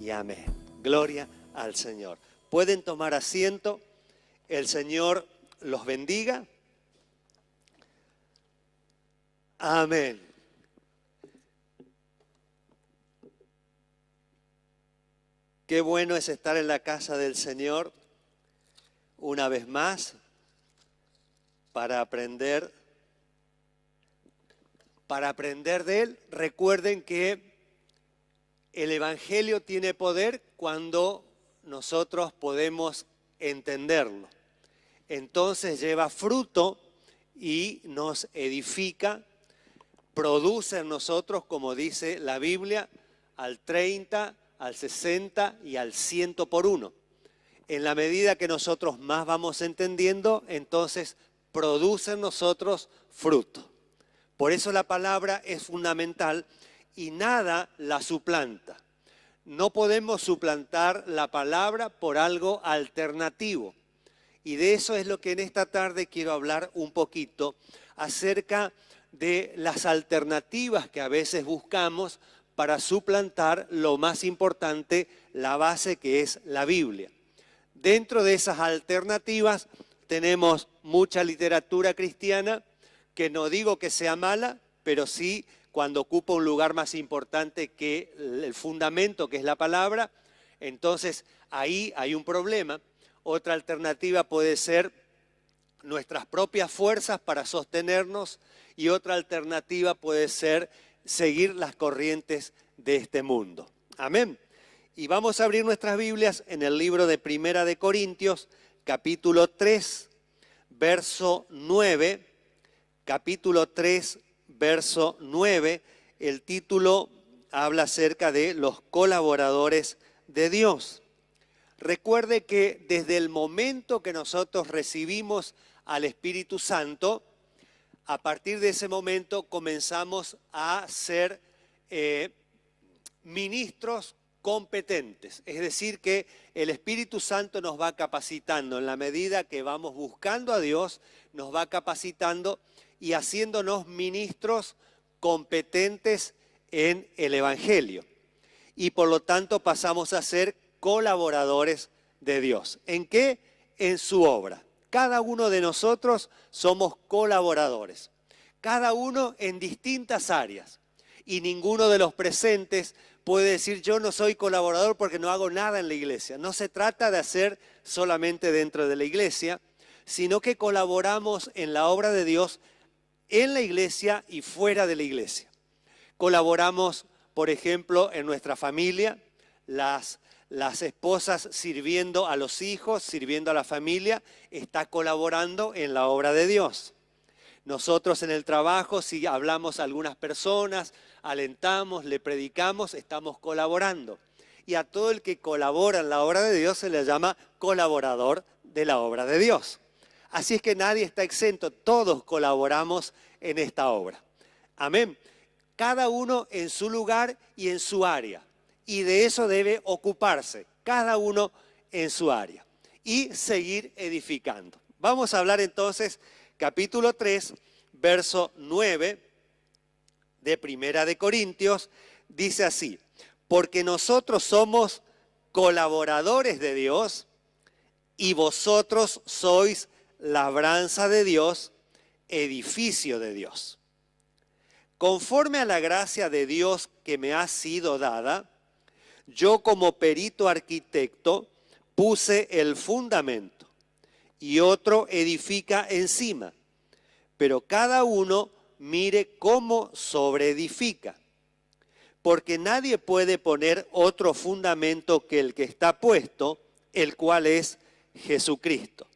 Y amén. Gloria al Señor. Pueden tomar asiento. El Señor los bendiga. Amén. Qué bueno es estar en la casa del Señor una vez más para aprender de Él. Recuerden que el Evangelio tiene poder cuando nosotros podemos entenderlo. Entonces lleva fruto y nos edifica, produce en nosotros, como dice la Biblia, al 30, al 60 y al 100 por uno. En la medida que nosotros más vamos entendiendo, entonces produce en nosotros fruto. Por eso la palabra es fundamental y nada la suplanta. No podemos suplantar la palabra por algo alternativo. Y de eso es lo que en esta tarde quiero hablar un poquito, acerca de las alternativas que a veces buscamos para suplantar lo más importante, la base que es la Biblia. Dentro de esas alternativas tenemos mucha literatura cristiana, que no digo que sea mala, pero sí cuando ocupa un lugar más importante que el fundamento, que es la palabra, entonces ahí hay un problema. Otra alternativa puede ser nuestras propias fuerzas para sostenernos y otra alternativa puede ser seguir las corrientes de este mundo. Amén. Y vamos a abrir nuestras Biblias en el libro de Primera de Corintios, capítulo 3, verso 9. Capítulo 3, verso 9. El título habla acerca de los colaboradores de Dios. Recuerde que desde el momento que nosotros recibimos al Espíritu Santo, a partir de ese momento comenzamos a ser ministros competentes. Es decir, que el Espíritu Santo nos va capacitando en la medida que vamos buscando a Dios, nos va capacitando y haciéndonos ministros competentes en el Evangelio. Y por lo tanto pasamos a ser colaboradores de Dios. ¿En qué? En su obra. Cada uno de nosotros somos colaboradores. Cada uno en distintas áreas. Y ninguno de los presentes puede decir yo no soy colaborador porque no hago nada en la iglesia. No se trata de hacer solamente dentro de la iglesia, sino que colaboramos en la obra de Dios en la iglesia y fuera de la iglesia. Colaboramos, por ejemplo, en nuestra familia, las esposas sirviendo a los hijos, sirviendo a la familia, está colaborando en la obra de Dios. Nosotros en el trabajo, si hablamos a algunas personas, alentamos, le predicamos, estamos colaborando. Y a todo el que colabora en la obra de Dios se le llama colaborador de la obra de Dios. Así es que nadie está exento, todos colaboramos en esta obra. Amén. Cada uno en su lugar y en su área. Y de eso debe ocuparse, cada uno en su área. Y seguir edificando. Vamos a hablar entonces, capítulo 3, verso 9 de Primera de Corintios, dice así: porque nosotros somos colaboradores de Dios y vosotros sois labranza de Dios, edificio de Dios. Conforme a la gracia de Dios que me ha sido dada, yo como perito arquitecto puse el fundamento y otro edifica encima, pero cada uno mire cómo sobreedifica, porque nadie puede poner otro fundamento que el que está puesto, el cual es Jesucristo.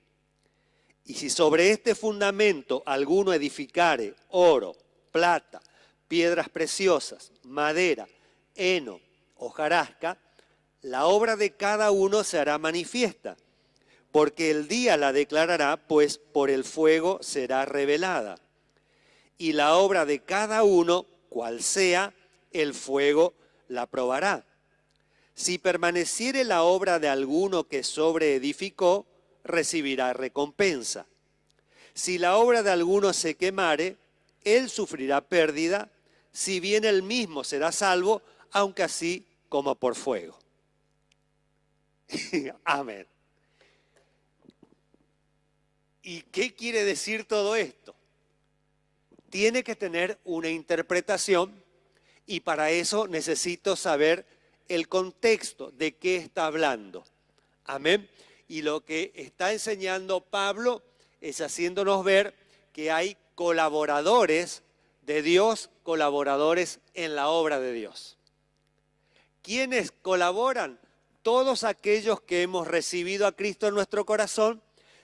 Y si sobre este fundamento alguno edificare oro, plata, piedras preciosas, madera, heno, hojarasca, la obra de cada uno se hará manifiesta, porque el día la declarará, pues por el fuego será revelada. Y la obra de cada uno, cual sea, el fuego la probará. Si permaneciere la obra de alguno que sobreedificó, recibirá recompensa. Si la obra de alguno se quemare, él sufrirá pérdida, si bien él mismo será salvo, aunque así como por fuego. Amén. ¿Y qué quiere decir todo esto? Tiene que tener una interpretación y para eso necesito saber el contexto de qué está hablando. Amén. Y lo que está enseñando Pablo es haciéndonos ver que hay colaboradores de Dios, colaboradores en la obra de Dios. ¿Quiénes colaboran? Todos aquellos que hemos recibido a Cristo en nuestro corazón,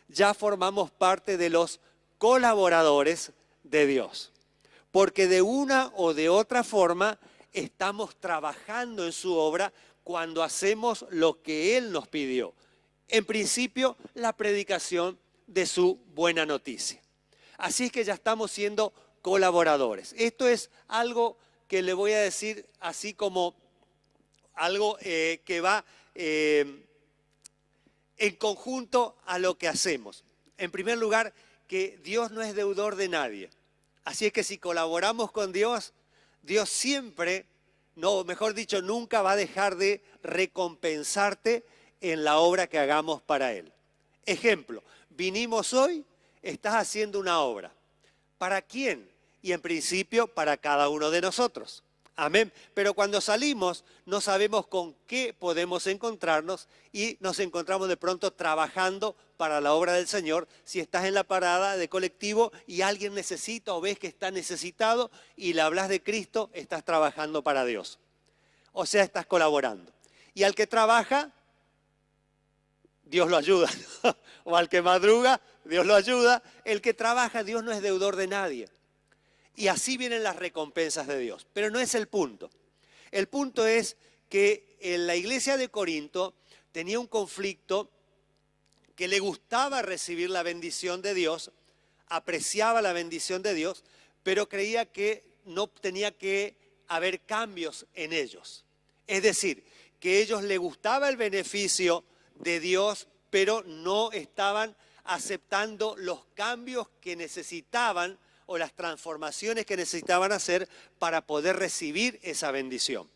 ya formamos parte de los colaboradores de Dios. Porque de una o de otra forma estamos trabajando en su obra cuando hacemos lo que Él nos pidió. En principio, la predicación de su buena noticia. Así es que ya estamos siendo colaboradores. Esto es algo que le voy a decir así como algo que va en conjunto a lo que hacemos. En primer lugar, que Dios no es deudor de nadie. Así es que si colaboramos con Dios, Dios siempre, no, mejor dicho, nunca va a dejar de recompensarte en la obra que hagamos para Él. Ejemplo, vinimos hoy, estás haciendo una obra. ¿Para quién? Y en principio para cada uno de nosotros. Amén. Pero cuando salimos no sabemos con qué podemos encontrarnos y nos encontramos de pronto trabajando para la obra del Señor. Si estás en la parada de colectivo y alguien necesita o ves que está necesitado y le hablas de Cristo, estás trabajando para Dios. O sea, estás colaborando. Y al que trabaja, Dios lo ayuda. O al que madruga, Dios lo ayuda. El que trabaja, Dios no es deudor de nadie. Y así vienen las recompensas de Dios. Pero no es el punto. El punto es que en la iglesia de Corinto tenía un conflicto que le gustaba recibir la bendición de Dios, apreciaba la bendición de Dios, pero creía que no tenía que haber cambios en ellos. Es decir, que a ellos les gustaba el beneficio de Dios, pero no estaban aceptando los cambios que necesitaban o las transformaciones que necesitaban hacer para poder recibir esa bendición.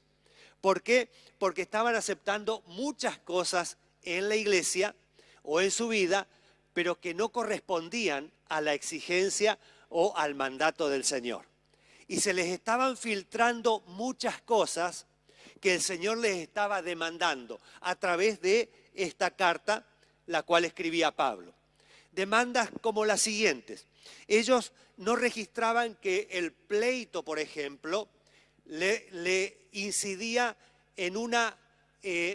¿Por qué? Porque estaban aceptando muchas cosas en la iglesia o en su vida, pero que no correspondían a la exigencia o al mandato del Señor. Y se les estaban filtrando muchas cosas que el Señor les estaba demandando a través de esta carta, la cual escribía Pablo. Demandas como las siguientes. Ellos no registraban que el pleito, por ejemplo, le incidía en una,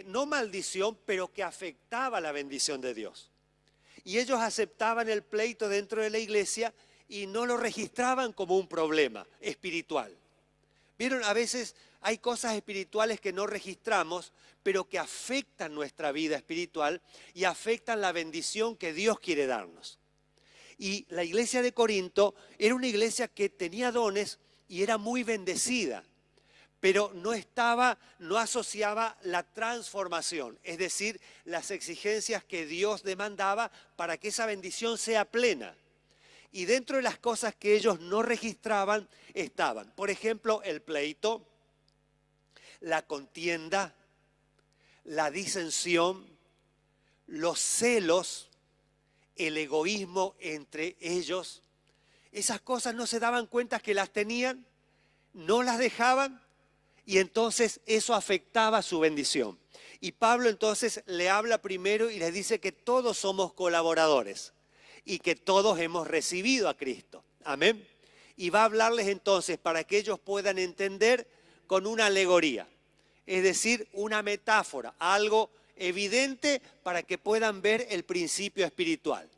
no maldición, pero que afectaba la bendición de Dios. Y ellos aceptaban el pleito dentro de la iglesia y no lo registraban como un problema espiritual. ¿Vieron? A veces hay cosas espirituales que no registramos, pero que afectan nuestra vida espiritual y afectan la bendición que Dios quiere darnos. Y la iglesia de Corinto era una iglesia que tenía dones y era muy bendecida, pero no asociaba la transformación, es decir, las exigencias que Dios demandaba para que esa bendición sea plena. Y dentro de las cosas que ellos no registraban estaban, por ejemplo, el pleito, la contienda, la disensión, los celos, el egoísmo entre ellos. Esas cosas no se daban cuenta que las tenían, no las dejaban y entonces eso afectaba su bendición. Y Pablo entonces le habla primero y les dice que todos somos colaboradores y que todos hemos recibido a Cristo. Amén. Y va a hablarles entonces para que ellos puedan entender con una alegoría, es decir, una metáfora, algo evidente para que puedan ver el principio espiritual.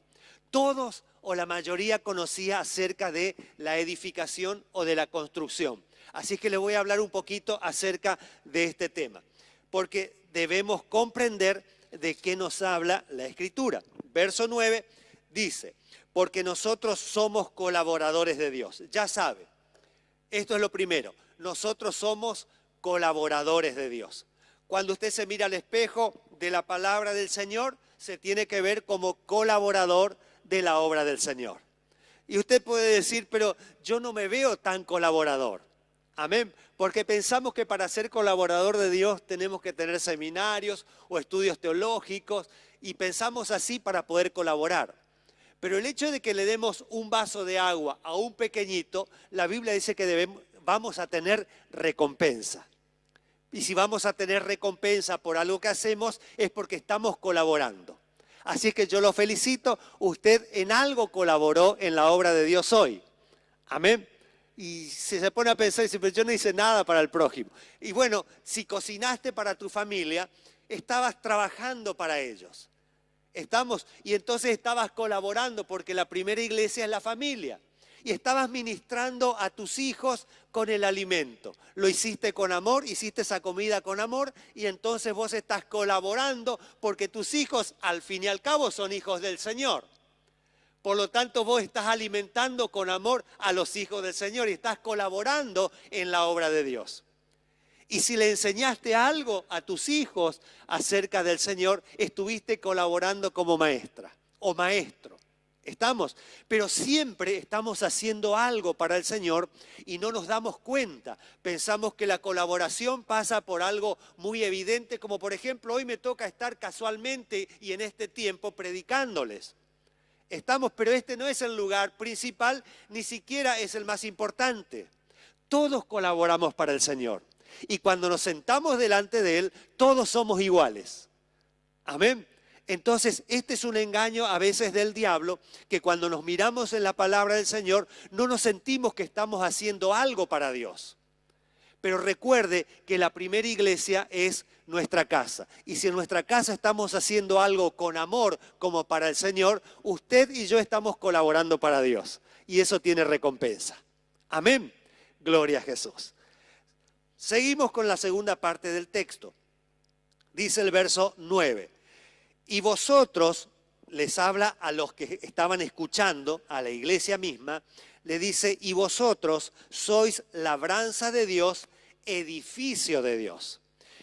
Todos o la mayoría conocía acerca de la edificación o de la construcción. Así que les voy a hablar un poquito acerca de este tema, porque debemos comprender de qué nos habla la Escritura. Verso 9 dice, porque nosotros somos colaboradores de Dios. Ya sabe, esto es lo primero, nosotros somos colaboradores de Dios. Cuando usted se mira al espejo de la palabra del Señor, se tiene que ver como colaborador de la obra del Señor. Y usted puede decir, pero yo no me veo tan colaborador. Amén. Porque pensamos que para ser colaborador de Dios tenemos que tener seminarios o estudios teológicos y pensamos así para poder colaborar. Pero el hecho de que le demos un vaso de agua a un pequeñito, la Biblia dice que vamos a tener recompensa. Y si vamos a tener recompensa por algo que hacemos es porque estamos colaborando. Así es que yo lo felicito, usted en algo colaboró en la obra de Dios hoy. Amén. Y se pone a pensar y dice, pero yo no hice nada para el prójimo. Y bueno, si cocinaste para tu familia, estabas trabajando para ellos. Y entonces estabas colaborando porque la primera iglesia es la familia. Y estabas ministrando a tus hijos con el alimento. Lo hiciste con amor, hiciste esa comida con amor y entonces vos estás colaborando porque tus hijos al fin y al cabo son hijos del Señor. Por lo tanto, vos estás alimentando con amor a los hijos del Señor y estás colaborando en la obra de Dios. Y si le enseñaste algo a tus hijos acerca del Señor, estuviste colaborando como maestra o maestro. ¿Estamos? Pero siempre estamos haciendo algo para el Señor y no nos damos cuenta. Pensamos que la colaboración pasa por algo muy evidente, como por ejemplo, hoy me toca estar casualmente y en este tiempo predicándoles. Estamos, pero este no es el lugar principal, ni siquiera es el más importante. Todos colaboramos para el Señor. Y cuando nos sentamos delante de Él, todos somos iguales. Amén. Entonces, este es un engaño a veces del diablo, que cuando nos miramos en la palabra del Señor, no nos sentimos que estamos haciendo algo para Dios. Pero recuerde que la primera iglesia es nuestra casa. Y si en nuestra casa estamos haciendo algo con amor como para el Señor, usted y yo estamos colaborando para Dios. Y eso tiene recompensa. Amén. Gloria a Jesús. Seguimos con la segunda parte del texto. Dice el verso 9. Y vosotros, les habla a los que estaban escuchando, a la iglesia misma, le dice, y vosotros sois labranza de Dios, edificio de Dios.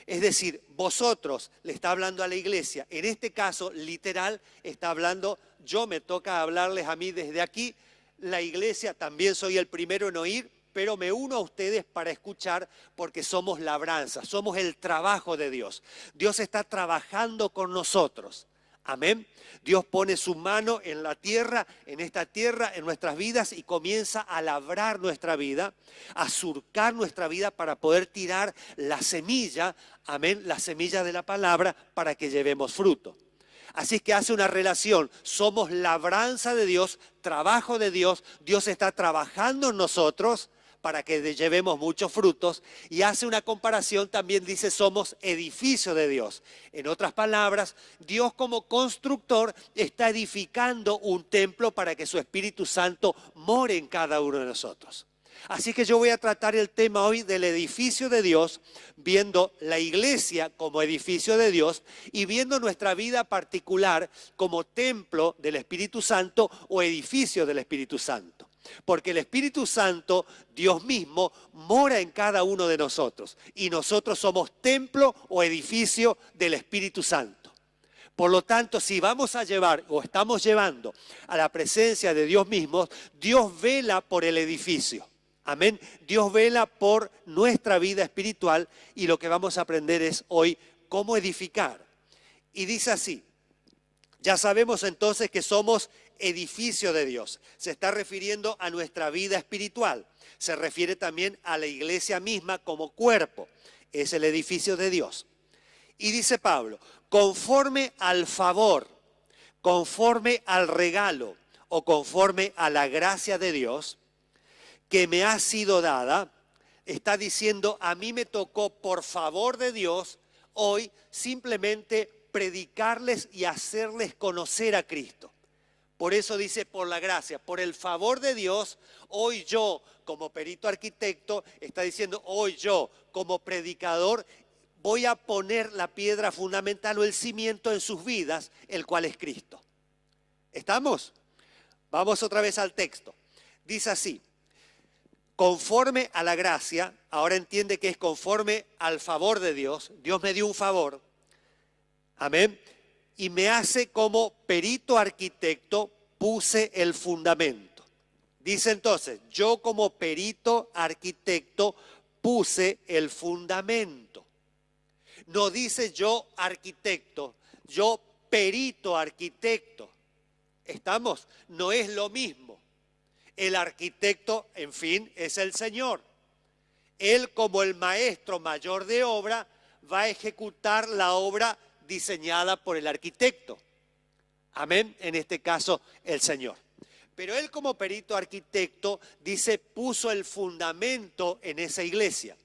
Es decir, vosotros, le está hablando a la iglesia, en este caso literal, está hablando, yo me toca hablarles a mí desde aquí, la iglesia, también soy el primero en oír, pero me uno a ustedes para escuchar porque somos labranza, somos el trabajo de Dios. Dios está trabajando con nosotros. Amén. Dios pone su mano en la tierra, en esta tierra, en nuestras vidas y comienza a labrar nuestra vida, a surcar nuestra vida para poder tirar la semilla, amén, la semilla de la palabra para que llevemos fruto. Así que hace una relación, somos labranza de Dios, trabajo de Dios, Dios está trabajando en nosotros para que llevemos muchos frutos y hace una comparación, también dice somos edificio de Dios. En otras palabras, Dios como constructor está edificando un templo para que su Espíritu Santo more en cada uno de nosotros. Así que yo voy a tratar el tema hoy del edificio de Dios, viendo la iglesia como edificio de Dios y viendo nuestra vida particular como templo del Espíritu Santo o edificio del Espíritu Santo. Porque el Espíritu Santo, Dios mismo, mora en cada uno de nosotros y nosotros somos templo o edificio del Espíritu Santo. Por lo tanto, si vamos a llevar o estamos llevando a la presencia de Dios mismo, Dios vela por el edificio. Amén. Dios vela por nuestra vida espiritual y lo que vamos a aprender es hoy cómo edificar. Y dice así, ya sabemos entonces que somos edificio de Dios. Se está refiriendo a nuestra vida espiritual. Se refiere también a la iglesia misma como cuerpo. Es el edificio de Dios. Y dice Pablo, conforme al favor, conforme al regalo o conforme a la gracia de Dios que me ha sido dada, está diciendo, a mí me tocó por favor de Dios hoy simplemente predicarles y hacerles conocer a Cristo. Por eso dice por la gracia, por el favor de Dios, hoy yo como perito arquitecto, está diciendo hoy yo como predicador, voy a poner la piedra fundamental o el cimiento en sus vidas, el cual es Cristo. ¿Estamos? Vamos otra vez al texto. Dice así, conforme a la gracia, ahora entiende que es conforme al favor de Dios, Dios me dio un favor, amén, y me hace como perito arquitecto, puse el fundamento. Dice entonces, yo como perito arquitecto puse el fundamento. No dice yo arquitecto, yo perito arquitecto. ¿Estamos? No es lo mismo. El arquitecto, en fin, es el Señor. Él, como el maestro mayor de obra, va a ejecutar la obra diseñada por el arquitecto. Amén, en este caso el Señor. Pero él, como perito arquitecto, dice, puso el fundamento en esa iglesia.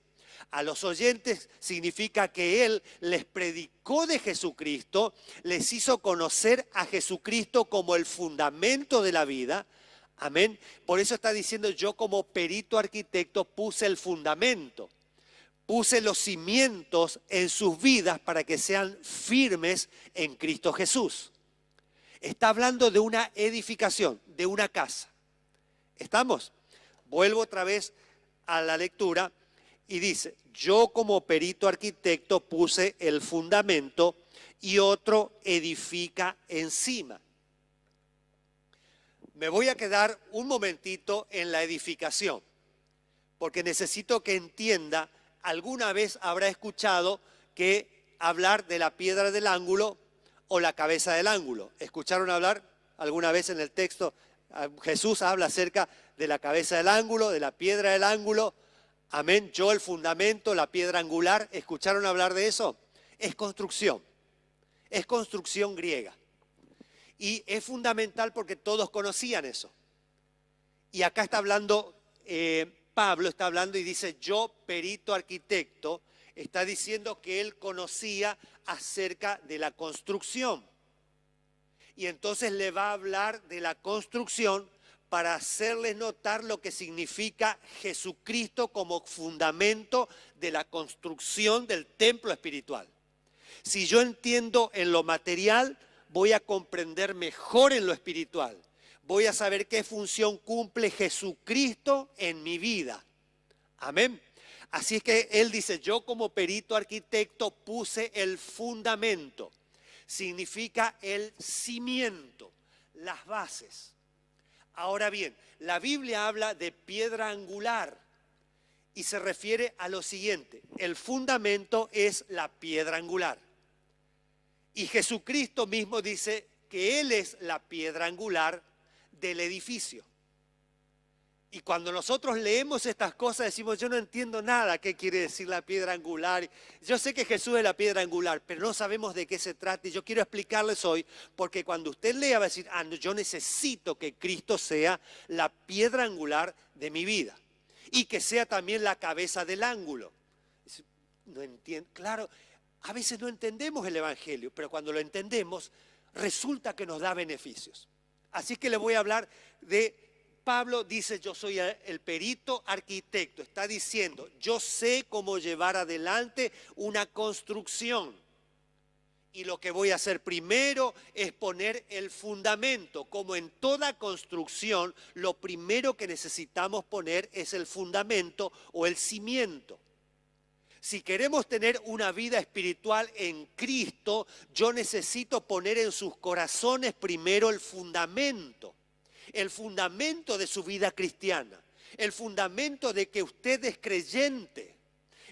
A los oyentes significa que él les predicó de Jesucristo, les hizo conocer a Jesucristo como el fundamento de la vida. Amén. Por eso está diciendo, yo como perito arquitecto puse el fundamento, puse los cimientos en sus vidas para que sean firmes en Cristo Jesús. Está hablando de una edificación, de una casa. ¿Estamos? Vuelvo otra vez a la lectura y dice, yo como perito arquitecto puse el fundamento y otro edifica encima. Me voy a quedar un momentito en la edificación, porque necesito que entienda, alguna vez habrá escuchado que hablar de la piedra del ángulo o la cabeza del ángulo. ¿Escucharon hablar alguna vez en el texto? Jesús habla acerca de la cabeza del ángulo, de la piedra del ángulo. Amén, yo el fundamento, la piedra angular. ¿Escucharon hablar de eso? Es construcción griega. Y es fundamental porque todos conocían eso. Y acá está hablando, Pablo está hablando y dice, yo perito arquitecto, está diciendo que él conocía acerca de la construcción. Y entonces le va a hablar de la construcción para hacerles notar lo que significa Jesucristo como fundamento de la construcción del templo espiritual. Si yo entiendo en lo material, voy a comprender mejor en lo espiritual. Voy a saber qué función cumple Jesucristo en mi vida. Amén. Así es que él dice, yo como perito arquitecto puse el fundamento. Significa el cimiento, las bases. Ahora bien, la Biblia habla de piedra angular y se refiere a lo siguiente. El fundamento es la piedra angular. Y Jesucristo mismo dice que Él es la piedra angular del edificio. Y cuando nosotros leemos estas cosas decimos, yo no entiendo nada qué quiere decir la piedra angular. Yo sé que Jesús es la piedra angular, pero no sabemos de qué se trata. Y yo quiero explicarles hoy, porque cuando usted lea va a decir, yo necesito que Cristo sea la piedra angular de mi vida. Y que sea también la cabeza del ángulo. No entiendo, claro, a veces no entendemos el Evangelio, pero cuando lo entendemos, resulta que nos da beneficios. Así que le voy a hablar de... Pablo dice, yo soy el perito arquitecto. Está diciendo, yo sé cómo llevar adelante una construcción. Y lo que voy a hacer primero es poner el fundamento. Como en toda construcción, lo primero que necesitamos poner es el fundamento o el cimiento. Si queremos tener una vida espiritual en Cristo, yo necesito poner en sus corazones primero el fundamento de su vida cristiana, el fundamento de que usted es creyente,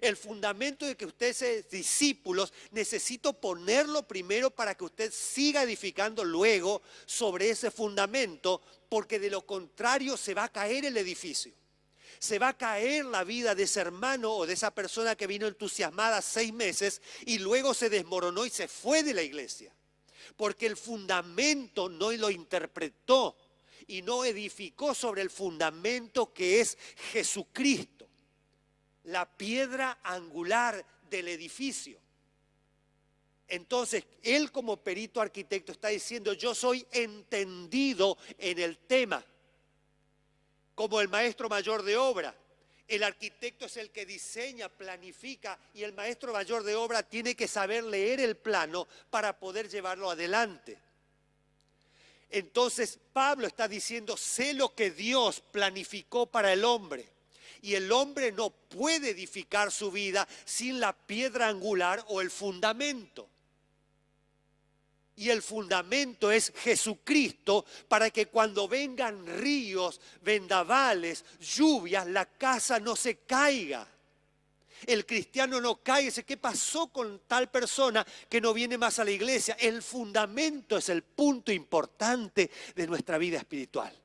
el fundamento de que usted es discípulo. Necesito ponerlo primero para que usted siga edificando luego sobre ese fundamento, porque de lo contrario se va a caer el edificio. Se va a caer la vida de ese hermano o de esa persona que vino entusiasmada 6 meses y luego se desmoronó y se fue de la iglesia. Porque el fundamento no lo interpretó y no edificó sobre el fundamento que es Jesucristo, la piedra angular del edificio. Entonces, él como perito arquitecto está diciendo, yo soy entendido en el tema. Como el maestro mayor de obra, el arquitecto es el que diseña, planifica, y el maestro mayor de obra tiene que saber leer el plano para poder llevarlo adelante. Entonces Pablo está diciendo, sé lo que Dios planificó para el hombre. Y el hombre no puede edificar su vida sin la piedra angular o el fundamento. Y el fundamento es Jesucristo, para que cuando vengan ríos, vendavales, lluvias, la casa no se caiga. El cristiano no cae y dice, ¿qué pasó con tal persona que no viene más a la iglesia? El fundamento es el punto importante de nuestra vida espiritual.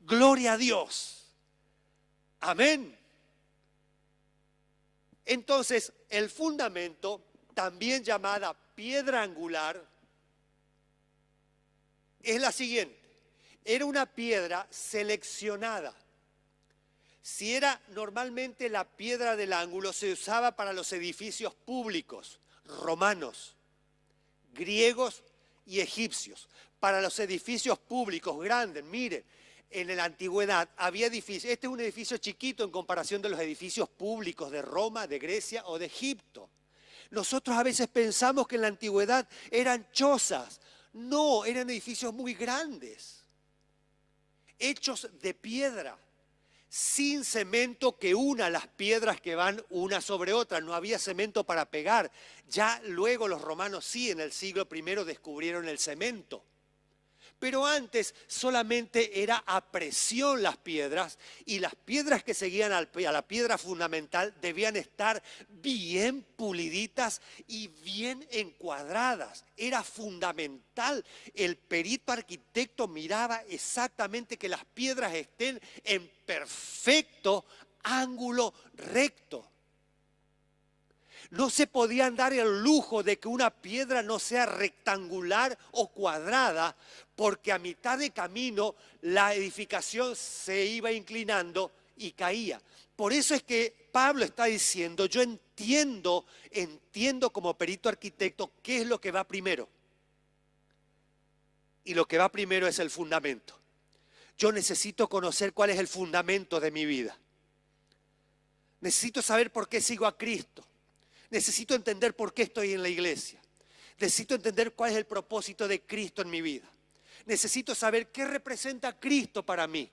Gloria a Dios. Amén. Entonces, el fundamento, también llamada piedra angular, es la siguiente. Era una piedra seleccionada. Si era normalmente la piedra del ángulo, se usaba para los edificios públicos, romanos, griegos y egipcios. Para los edificios públicos grandes, miren, en la antigüedad había edificios. Este es un edificio chiquito en comparación de los edificios públicos de Roma, de Grecia o de Egipto. Nosotros a veces pensamos que en la antigüedad eran chozas. No, eran edificios muy grandes, hechos de piedra, sin cemento que una las piedras que van una sobre otra. No había cemento para pegar. Ya luego los romanos sí, en el siglo I descubrieron el cemento. Pero antes solamente era a presión las piedras, y las piedras que seguían a la piedra fundamental debían estar bien puliditas y bien encuadradas. Era fundamental. El perito arquitecto miraba exactamente que las piedras estén en perfecto ángulo recto. No se podían dar el lujo de que una piedra no sea rectangular o cuadrada, porque a mitad de camino la edificación se iba inclinando y caía. Por eso es que Pablo está diciendo, yo entiendo como perito arquitecto qué es lo que va primero. Y lo que va primero es el fundamento. Yo necesito conocer cuál es el fundamento de mi vida. Necesito saber por qué sigo a Cristo. Necesito entender por qué estoy en la iglesia. Necesito entender cuál es el propósito de Cristo en mi vida. Necesito saber qué representa Cristo para mí.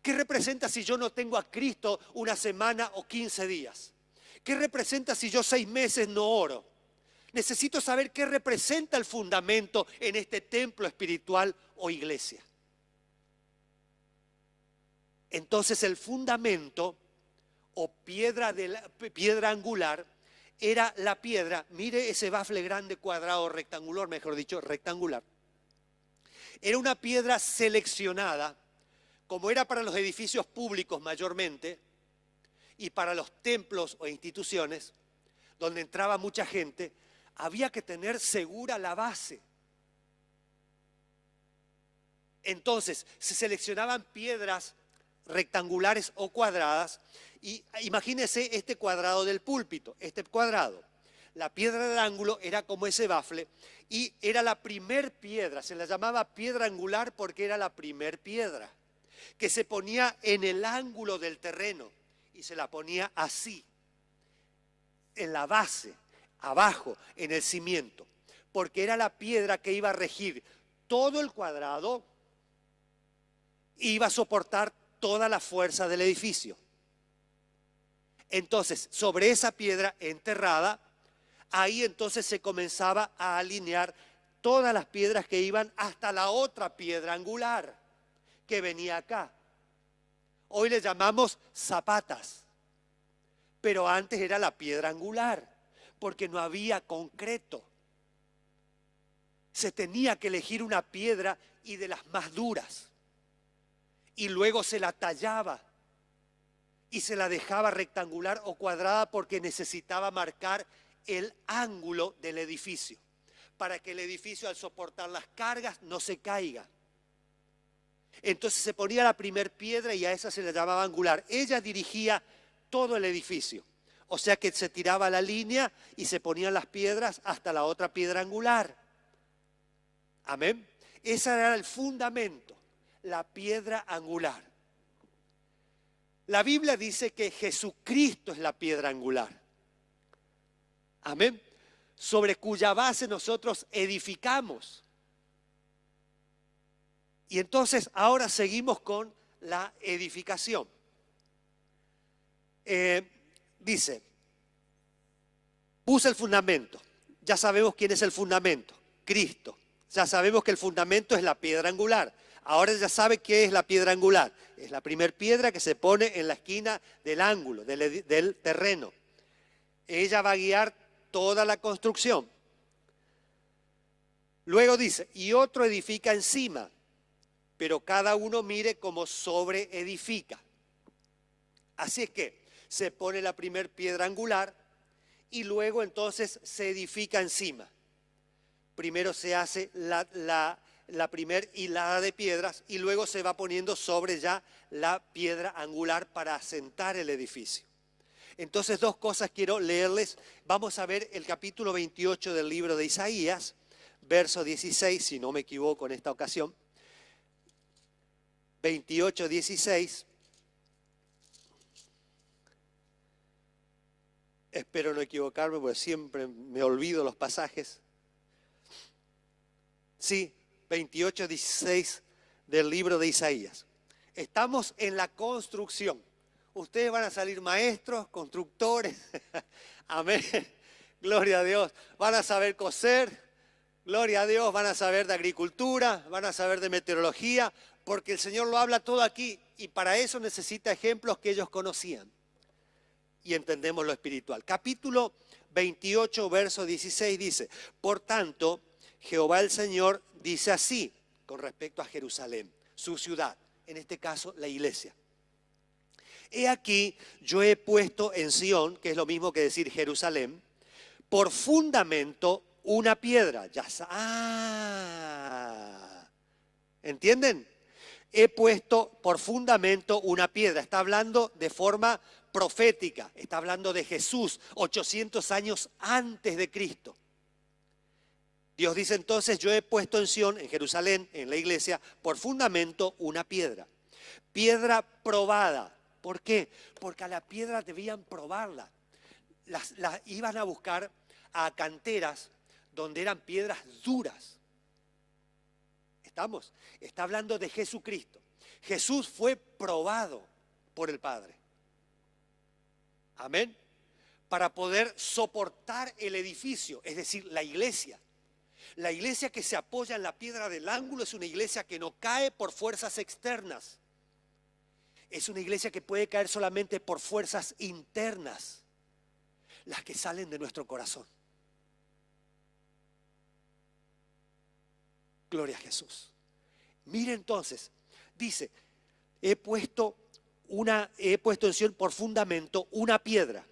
¿Qué representa si yo no tengo a Cristo una semana o 15 días? ¿Qué representa si yo 6 meses no oro? Necesito saber qué representa el fundamento en este templo espiritual o iglesia. Entonces el fundamento o piedra angular era la piedra, mire ese bafle grande, cuadrado, rectangular, mejor dicho, rectangular. Era una piedra seleccionada, como era para los edificios públicos mayormente, y para los templos o instituciones, donde entraba mucha gente, había que tener segura la base. Entonces, se seleccionaban piedras rectangulares o cuadradas, y imagínense este cuadrado del púlpito, este cuadrado. La piedra del ángulo era como ese bafle y era la primer piedra, se la llamaba piedra angular porque era la primer piedra que se ponía en el ángulo del terreno y se la ponía así, en la base, abajo, en el cimiento, porque era la piedra que iba a regir todo el cuadrado e iba a soportar toda la fuerza del edificio. Entonces, sobre esa piedra enterrada, ahí entonces se comenzaba a alinear todas las piedras que iban hasta la otra piedra angular que venía acá. Hoy le llamamos zapatas, pero antes era la piedra angular, porque no había concreto. Se tenía que elegir una piedra y de las más duras, y luego se la tallaba y se la dejaba rectangular o cuadrada porque necesitaba marcar el ángulo del edificio, para que el edificio al soportar las cargas no se caiga. Entonces se ponía la primer piedra y a esa se le llamaba angular. Ella dirigía todo el edificio, o sea que se tiraba la línea y se ponían las piedras hasta la otra piedra angular. Amén. Ese era el fundamento, la piedra angular. La Biblia dice que Jesucristo es la piedra angular. Amén. Sobre cuya base nosotros edificamos. Y entonces ahora seguimos con la edificación. Dice, puse el fundamento. Ya sabemos quién es el fundamento, Cristo. Ya sabemos que el fundamento es la piedra angular. Ahora ya sabe qué es la piedra angular. Es la primer piedra que se pone en la esquina del ángulo, del terreno. Ella va a guiar toda la construcción. Luego dice, y otro edifica encima, pero cada uno mire cómo sobreedifica. Así es que se pone la primer piedra angular y luego entonces se edifica encima. Primero se hace la primer hilada de piedras y luego se va poniendo sobre ya la piedra angular para asentar el edificio. Entonces, dos cosas quiero leerles. Vamos a ver el capítulo 28 del libro de Isaías, verso 16, si no me equivoco en esta ocasión. 28, 16. Espero no equivocarme porque siempre me olvido los pasajes. Sí, 28, 16 del libro de Isaías. Estamos en la construcción. Ustedes van a salir maestros, constructores. Amén. Gloria a Dios. Van a saber coser. Gloria a Dios. Van a saber de agricultura. Van a saber de meteorología. Porque el Señor lo habla todo aquí. Y para eso necesita ejemplos que ellos conocían. Y entendemos lo espiritual. Capítulo 28, verso 16 dice: por tanto, Jehová el Señor dice así con respecto a Jerusalén, su ciudad, en este caso la iglesia. He aquí, yo he puesto en Sión, que es lo mismo que decir Jerusalén, por fundamento una piedra. ¿Entienden? He puesto por fundamento una piedra. Está hablando de forma profética, está hablando de Jesús, 800 años antes de Cristo. Dios dice entonces, yo he puesto en Sión, en Jerusalén, en la iglesia, por fundamento una piedra. Piedra probada. ¿Por qué? Porque a la piedra debían probarla. Las iban a buscar a canteras donde eran piedras duras. ¿Estamos? Está hablando de Jesucristo. Jesús fue probado por el Padre. Amén. Para poder soportar el edificio, es decir, la iglesia. La iglesia que se apoya en la piedra del ángulo es una iglesia que no cae por fuerzas externas. Es una iglesia que puede caer solamente por fuerzas internas, las que salen de nuestro corazón. Gloria a Jesús. Mire entonces, dice, he puesto en Sión por fundamento una piedra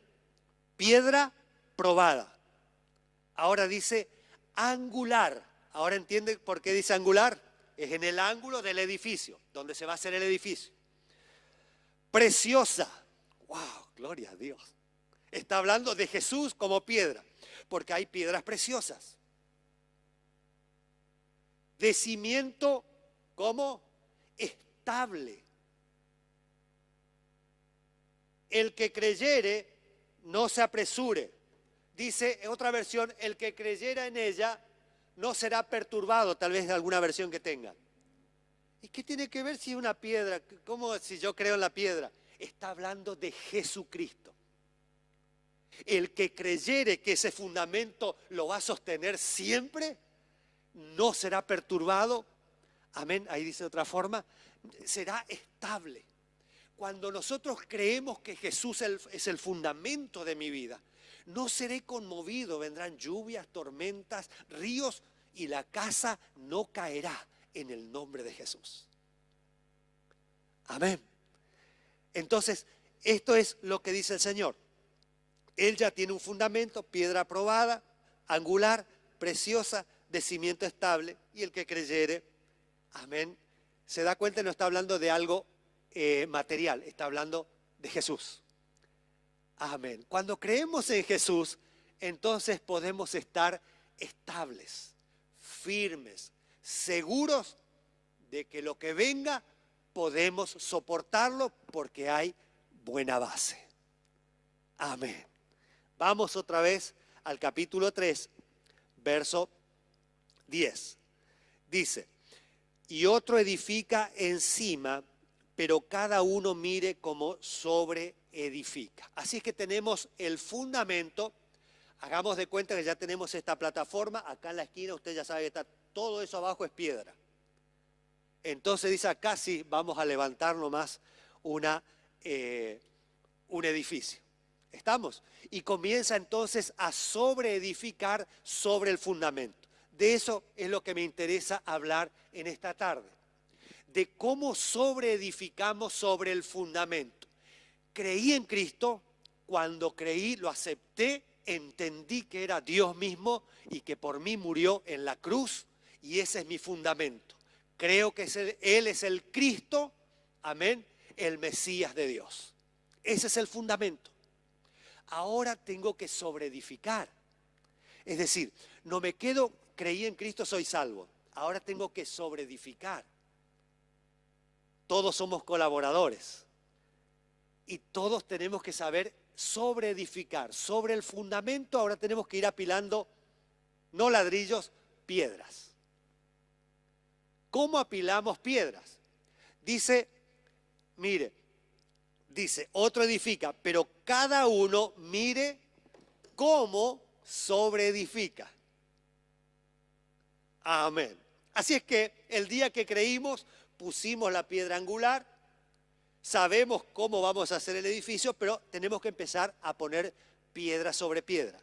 probada. Ahora dice angular. Ahora entiende por qué dice angular. Es en el ángulo del edificio, donde se va a hacer el edificio. Preciosa. ¡Wow! Gloria a Dios. Está hablando de Jesús como piedra, porque hay piedras preciosas. De cimiento, ¿cómo? Estable. El que creyere, no se apresure. Dice en otra versión, el que creyera en ella no será perturbado, tal vez de alguna versión que tenga. ¿Y qué tiene que ver si es una piedra? ¿Cómo si yo creo en la piedra? Está hablando de Jesucristo. El que creyere que ese fundamento lo va a sostener siempre, no será perturbado. Amén, ahí dice de otra forma, será estable. Cuando nosotros creemos que Jesús es el fundamento de mi vida, no seré conmovido, vendrán lluvias, tormentas, ríos y la casa no caerá en el nombre de Jesús. Amén. Entonces, esto es lo que dice el Señor. Él ya tiene un fundamento, piedra probada, angular, preciosa, de cimiento estable, y el que creyere, amén, se da cuenta, no está hablando de algo material, está hablando de Jesús. Amén. Cuando creemos en Jesús, entonces podemos estar estables, firmes, seguros de que lo que venga podemos soportarlo porque hay buena base. Amén. Vamos otra vez al capítulo 3, verso 10. Dice, y otro edifica encima, pero cada uno mire cómo sobreedifica. Así es que tenemos el fundamento. Hagamos de cuenta que ya tenemos esta plataforma. Acá en la esquina usted ya sabe que está todo eso abajo es piedra. Entonces dice acá sí, vamos a levantar nomás un edificio. ¿Estamos? Y comienza entonces a sobreedificar sobre el fundamento. De eso es lo que me interesa hablar en esta tarde. De cómo sobreedificamos sobre el fundamento. Creí en Cristo, cuando creí lo acepté, entendí que era Dios mismo y que por mí murió en la cruz y ese es mi fundamento. Creo que Él es el Cristo, amén, el Mesías de Dios. Ese es el fundamento. Ahora tengo que sobreedificar. Es decir, no me quedo, creí en Cristo, soy salvo. Ahora tengo que sobreedificar. Todos somos colaboradores y todos tenemos que saber sobreedificar. Sobre el fundamento ahora tenemos que ir apilando, no ladrillos, piedras. ¿Cómo apilamos piedras? Dice, mire, dice, otro edifica, pero cada uno mire cómo sobreedifica. Amén. Así es que el día que creímos, pusimos la piedra angular, sabemos cómo vamos a hacer el edificio, pero tenemos que empezar a poner piedra sobre piedra.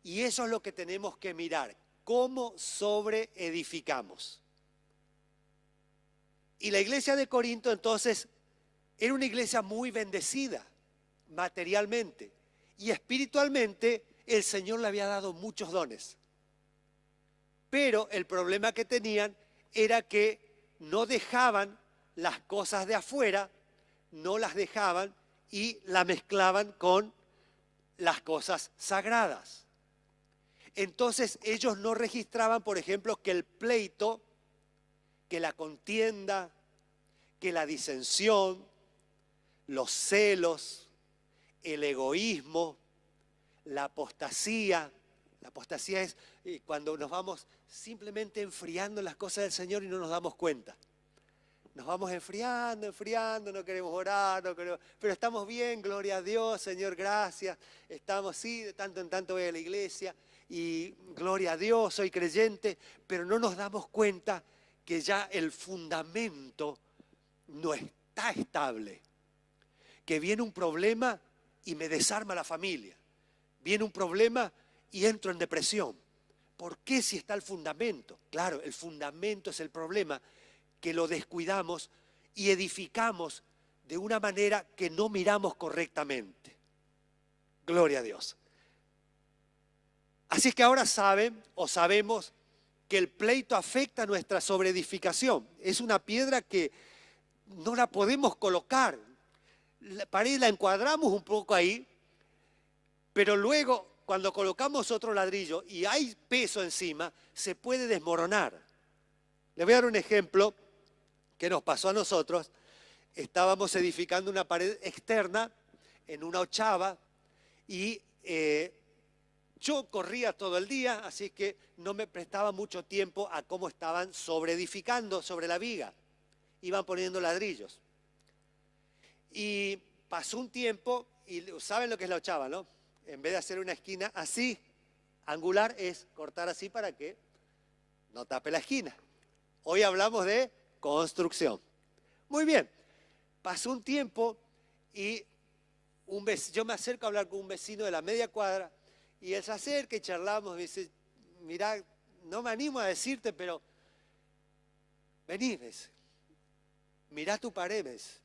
Y eso es lo que tenemos que mirar, cómo sobreedificamos. Y la iglesia de Corinto entonces era una iglesia muy bendecida materialmente y espiritualmente el Señor le había dado muchos dones. Pero el problema que tenían era que no dejaban las cosas de afuera, no las dejaban y la mezclaban con las cosas sagradas. Entonces ellos no registraban, por ejemplo, que el pleito, que la contienda, que la disensión, los celos, el egoísmo, la apostasía. La apostasía es cuando nos vamos simplemente enfriando en las cosas del Señor y no nos damos cuenta. Nos vamos enfriando, no queremos orar, pero estamos bien, gloria a Dios, Señor, gracias. Estamos, sí, de tanto en tanto voy a la iglesia y gloria a Dios, soy creyente, pero no nos damos cuenta que ya el fundamento no está estable. Que viene un problema y me desarma la familia. Viene un problema y entro en depresión. ¿Por qué si está el fundamento? Claro, el fundamento es el problema, que lo descuidamos y edificamos de una manera que no miramos correctamente. Gloria a Dios. Así es que ahora saben o sabemos que el pleito afecta nuestra sobreedificación. Es una piedra que no la podemos colocar. La pared la encuadramos un poco ahí, pero luego cuando colocamos otro ladrillo y hay peso encima, se puede desmoronar. Les voy a dar un ejemplo que nos pasó a nosotros. Estábamos edificando una pared externa en una ochava y yo corría todo el día, así que no me prestaba mucho tiempo a cómo estaban sobreedificando sobre la viga. Iban poniendo ladrillos. Y pasó un tiempo, y saben lo que es la ochava, ¿no? En vez de hacer una esquina así, angular, es cortar así para que no tape la esquina. Hoy hablamos de construcción. Muy bien, pasó un tiempo y yo me acerco a hablar con un vecino de la media cuadra y él se acerca y charlamos y me dice, mirá, no me animo a decirte, pero vení, me dice, mirá tu pared, me dice.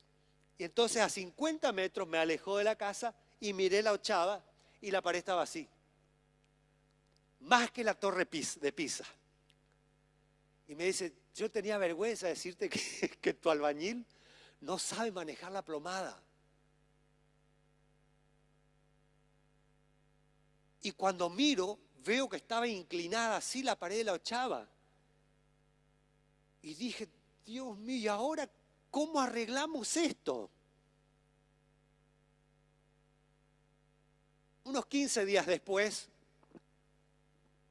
Y entonces a 50 metros me alejó de la casa y miré la ochava y la pared estaba así. Más que la torre de Pisa. Y me dice, yo tenía vergüenza de decirte que tu albañil no sabe manejar la plomada. Y cuando miro, veo que estaba inclinada así la pared de la ochava. Y dije, Dios mío, ¿y ahora cómo arreglamos esto? Unos 15 días después,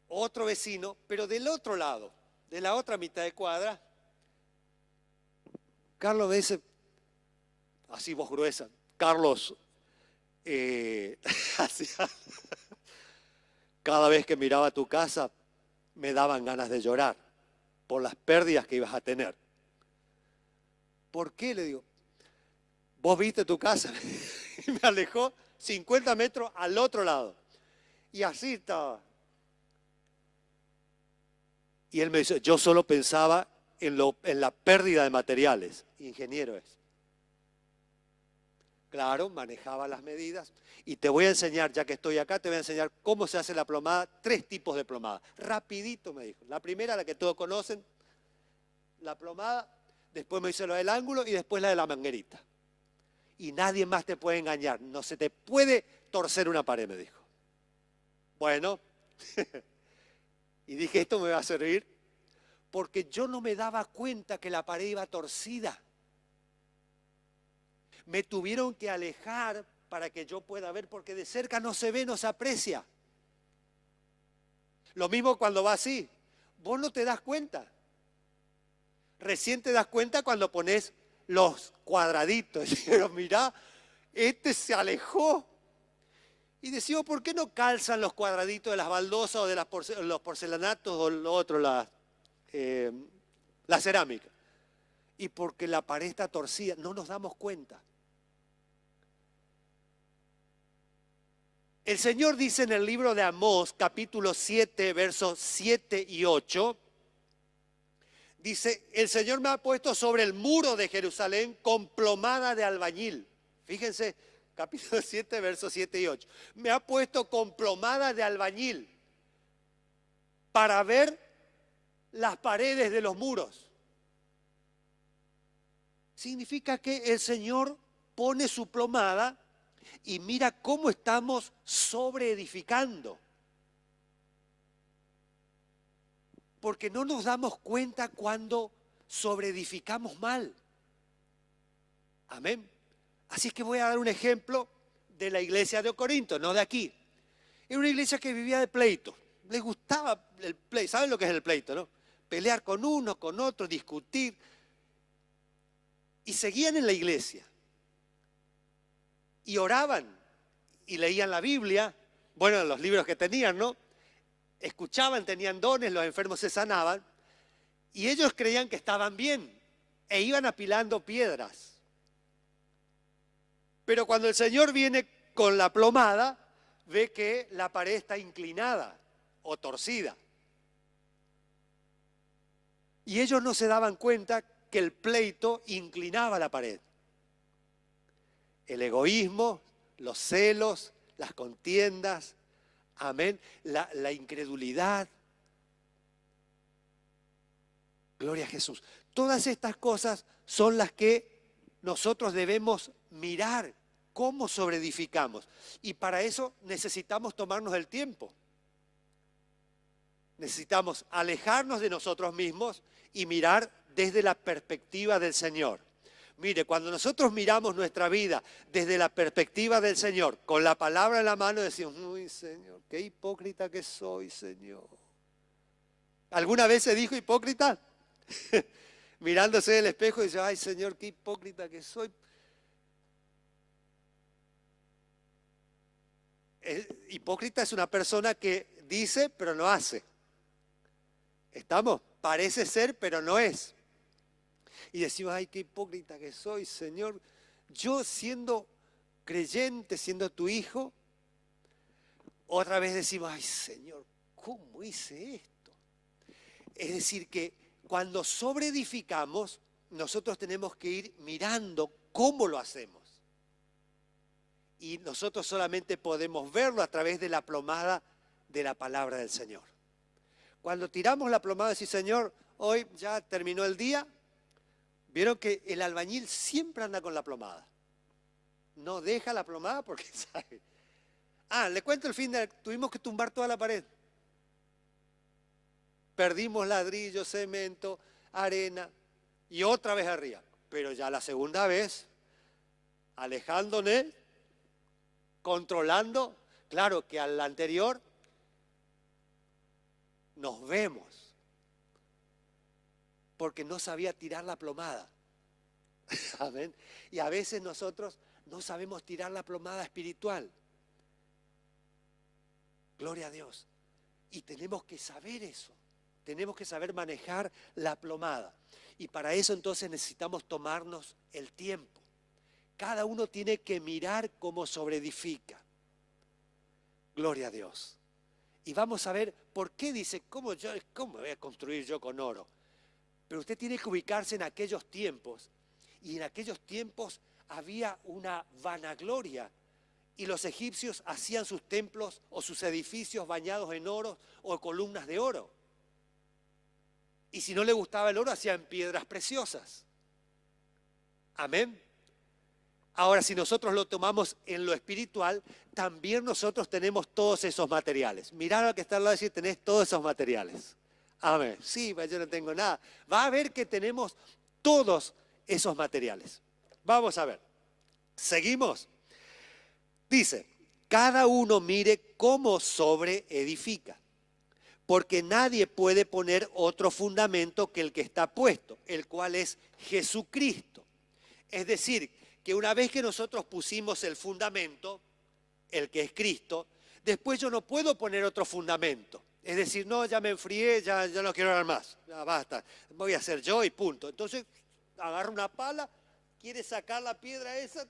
otro vecino, pero del otro lado, de la otra mitad de cuadra, Carlos me dice, así voz gruesa, Carlos, así, cada vez que miraba tu casa me daban ganas de llorar por las pérdidas que ibas a tener. ¿Por qué? Le digo, ¿vos viste tu casa? Y me alejó 50 metros al otro lado. Y así estaba. Y él me dice, yo solo pensaba en la pérdida de materiales. Ingeniero es. Claro, manejaba las medidas. Y te voy a enseñar, ya que estoy acá, te voy a enseñar cómo se hace la plomada. 3 tipos de plomada. Rapidito me dijo. La primera, la que todos conocen, la plomada. Después me hizo lo del ángulo y después la de la manguerita. Y nadie más te puede engañar. No se te puede torcer una pared, me dijo. Bueno, y dije, esto me va a servir porque yo no me daba cuenta que la pared iba torcida. Me tuvieron que alejar para que yo pueda ver, porque de cerca no se ve, no se aprecia. Lo mismo cuando va así, vos no te das cuenta. Recién te das cuenta cuando pones los cuadraditos. Pero mirá, este se alejó. Y decimos, ¿por qué no calzan los cuadraditos de las baldosas o de los porcelanatos o lo otro, la cerámica? Y porque la pared está torcida, no nos damos cuenta. El Señor dice en el libro de Amós, capítulo 7, versos 7 y 8, dice, el Señor me ha puesto sobre el muro de Jerusalén con plomada de albañil. Fíjense, capítulo 7, versos 7 y 8. Me ha puesto con plomada de albañil para ver las paredes de los muros. Significa que el Señor pone su plomada y mira cómo estamos sobreedificando. Porque no nos damos cuenta cuando sobreedificamos mal. Amén. Así que voy a dar un ejemplo de la iglesia de Corinto, no de aquí. Era una iglesia que vivía de pleito. Les gustaba el pleito. ¿Saben lo que es el pleito, no? Pelear con uno, con otro, discutir. Y seguían en la iglesia. Y oraban y leían la Biblia, bueno, los libros que tenían, ¿no? Escuchaban, tenían dones, los enfermos se sanaban, y ellos creían que estaban bien, e iban apilando piedras. Pero cuando el Señor viene con la plomada, ve que la pared está inclinada o torcida. Y ellos no se daban cuenta que el pleito inclinaba la pared. El egoísmo, los celos, las contiendas, amén, la incredulidad. Gloria a Jesús. Todas estas cosas son las que nosotros debemos mirar cómo sobreedificamos. Y para eso necesitamos tomarnos el tiempo. Necesitamos alejarnos de nosotros mismos y mirar desde la perspectiva del Señor. Mire, cuando nosotros miramos nuestra vida desde la perspectiva del Señor, con la palabra en la mano, decimos, uy, Señor, qué hipócrita que soy, Señor. ¿Alguna vez se dijo hipócrita? Mirándose en el espejo y dice, ay, Señor, qué hipócrita que soy. Hipócrita es una persona que dice, pero no hace. ¿Estamos? Parece ser, pero no es. Y decimos, ay, qué hipócrita que soy, Señor. Yo siendo creyente, siendo tu hijo, otra vez decimos, ay, Señor, ¿cómo hice esto? Es decir, que cuando sobreedificamos, nosotros tenemos que ir mirando cómo lo hacemos. Y nosotros solamente podemos verlo a través de la plomada de la palabra del Señor. Cuando tiramos la plomada y decimos, Señor, hoy ya terminó el día, vieron que el albañil siempre anda con la plomada. No deja la plomada porque sabe. Le cuento el fin tuvimos que tumbar toda la pared. Perdimos ladrillo, cemento, arena y otra vez arriba. Pero ya la segunda vez, alejándonos, controlando, claro que al anterior nos vemos. Porque no sabía tirar la plomada. Amén. Y a veces nosotros no sabemos tirar la plomada espiritual. Gloria a Dios. Y tenemos que saber eso. Tenemos que saber manejar la plomada. Y para eso entonces necesitamos tomarnos el tiempo. Cada uno tiene que mirar cómo sobreedifica. Gloria a Dios. Y vamos a ver por qué dice, ¿cómo me voy a construir yo con oro? Pero usted tiene que ubicarse en aquellos tiempos. Y en aquellos tiempos había una vanagloria. Y los egipcios hacían sus templos o sus edificios bañados en oro o columnas de oro. Y si no le gustaba el oro, hacían piedras preciosas. Amén. Ahora, si nosotros lo tomamos en lo espiritual, también nosotros tenemos todos esos materiales. Mirá al que está al lado y decir, tenés todos esos materiales. Amén. Sí, yo no tengo nada. Va a ver que tenemos todos esos materiales. Vamos a ver. ¿Seguimos? Dice, cada uno mire cómo sobreedifica, porque nadie puede poner otro fundamento que el que está puesto, el cual es Jesucristo. Es decir, que una vez que nosotros pusimos el fundamento, el que es Cristo, después yo no puedo poner otro fundamento. Es decir, no, ya me enfrié, ya no quiero hablar más, ya basta, voy a hacer yo y punto. Entonces agarra una pala, quiere sacar la piedra esa,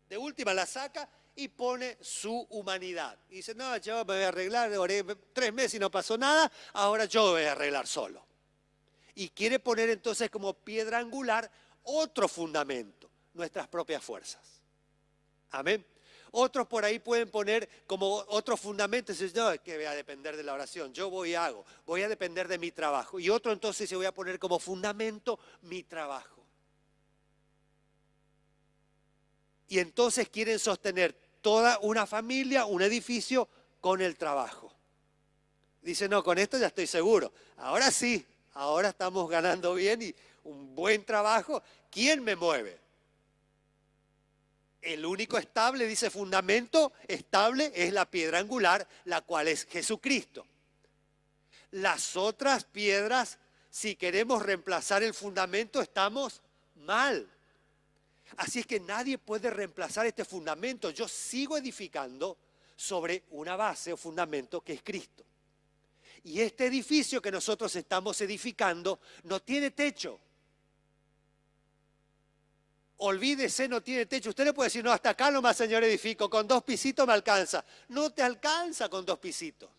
de última la saca y pone su humanidad. Y dice, no, yo me voy a arreglar, oré 3 meses y no pasó nada, ahora yo voy a arreglar solo. Y quiere poner entonces como piedra angular otro fundamento, nuestras propias fuerzas. Amén. Otros por ahí pueden poner como otro fundamento, dicen, no, es que voy a depender de la oración, yo voy a depender de mi trabajo. Y otro entonces se voy a poner como fundamento mi trabajo. Y entonces quieren sostener toda una familia, un edificio con el trabajo. Dice, no, con esto ya estoy seguro. Ahora sí, ahora estamos ganando bien y un buen trabajo. ¿Quién me mueve? El único estable, dice, fundamento estable es la piedra angular, la cual es Jesucristo. Las otras piedras, si queremos reemplazar el fundamento, estamos mal. Así es que nadie puede reemplazar este fundamento. Yo sigo edificando sobre una base o fundamento que es Cristo. Y este edificio que nosotros estamos edificando no tiene techo. Olvídese, no tiene techo. Usted le puede decir, no, hasta acá nomás, Señor, edifico, con 2 pisitos me alcanza. No te alcanza con 2 pisitos.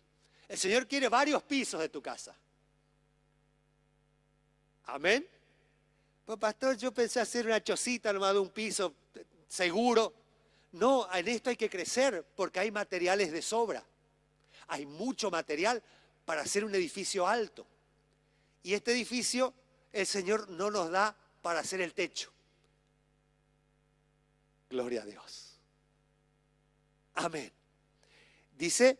El Señor quiere varios pisos de tu casa. Amén. Pues pastor, yo pensé hacer una chocita nomás de un piso seguro. No, en esto hay que crecer porque hay materiales de sobra. Hay mucho material para hacer un edificio alto. Y este edificio el Señor no nos da para hacer el techo. Gloria a Dios. Amén. Dice,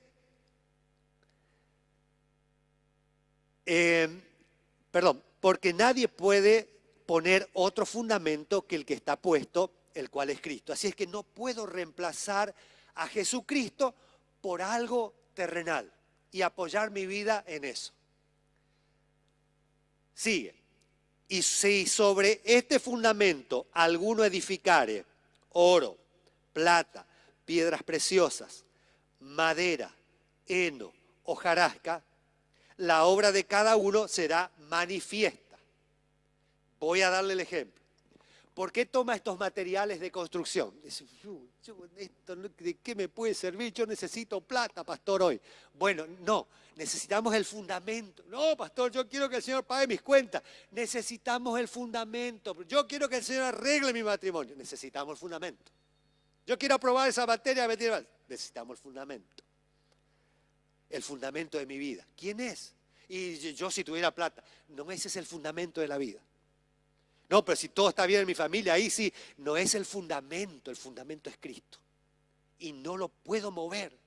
porque nadie puede poner otro fundamento que el que está puesto, el cual es Cristo. Así es que no puedo reemplazar a Jesucristo por algo terrenal y apoyar mi vida en eso. Sigue. Y si sobre este fundamento alguno edificare oro, plata, piedras preciosas, madera, heno, hojarasca, la obra de cada uno será manifiesta. Voy a darle el ejemplo. ¿Por qué toma estos materiales de construcción? Dice, ¿esto de qué me puede servir? Yo necesito plata, pastor, hoy. Bueno, no, necesitamos el fundamento. No, pastor, yo quiero que el Señor pague mis cuentas. Necesitamos el fundamento. Yo quiero que el Señor arregle mi matrimonio. Necesitamos el fundamento. Yo quiero aprobar esa materia. Necesitamos el fundamento. El fundamento de mi vida. ¿Quién es? Y yo si tuviera plata. No, ese es el fundamento de la vida. No, pero si todo está bien en mi familia, ahí sí. No es el fundamento es Cristo. Y no lo puedo mover.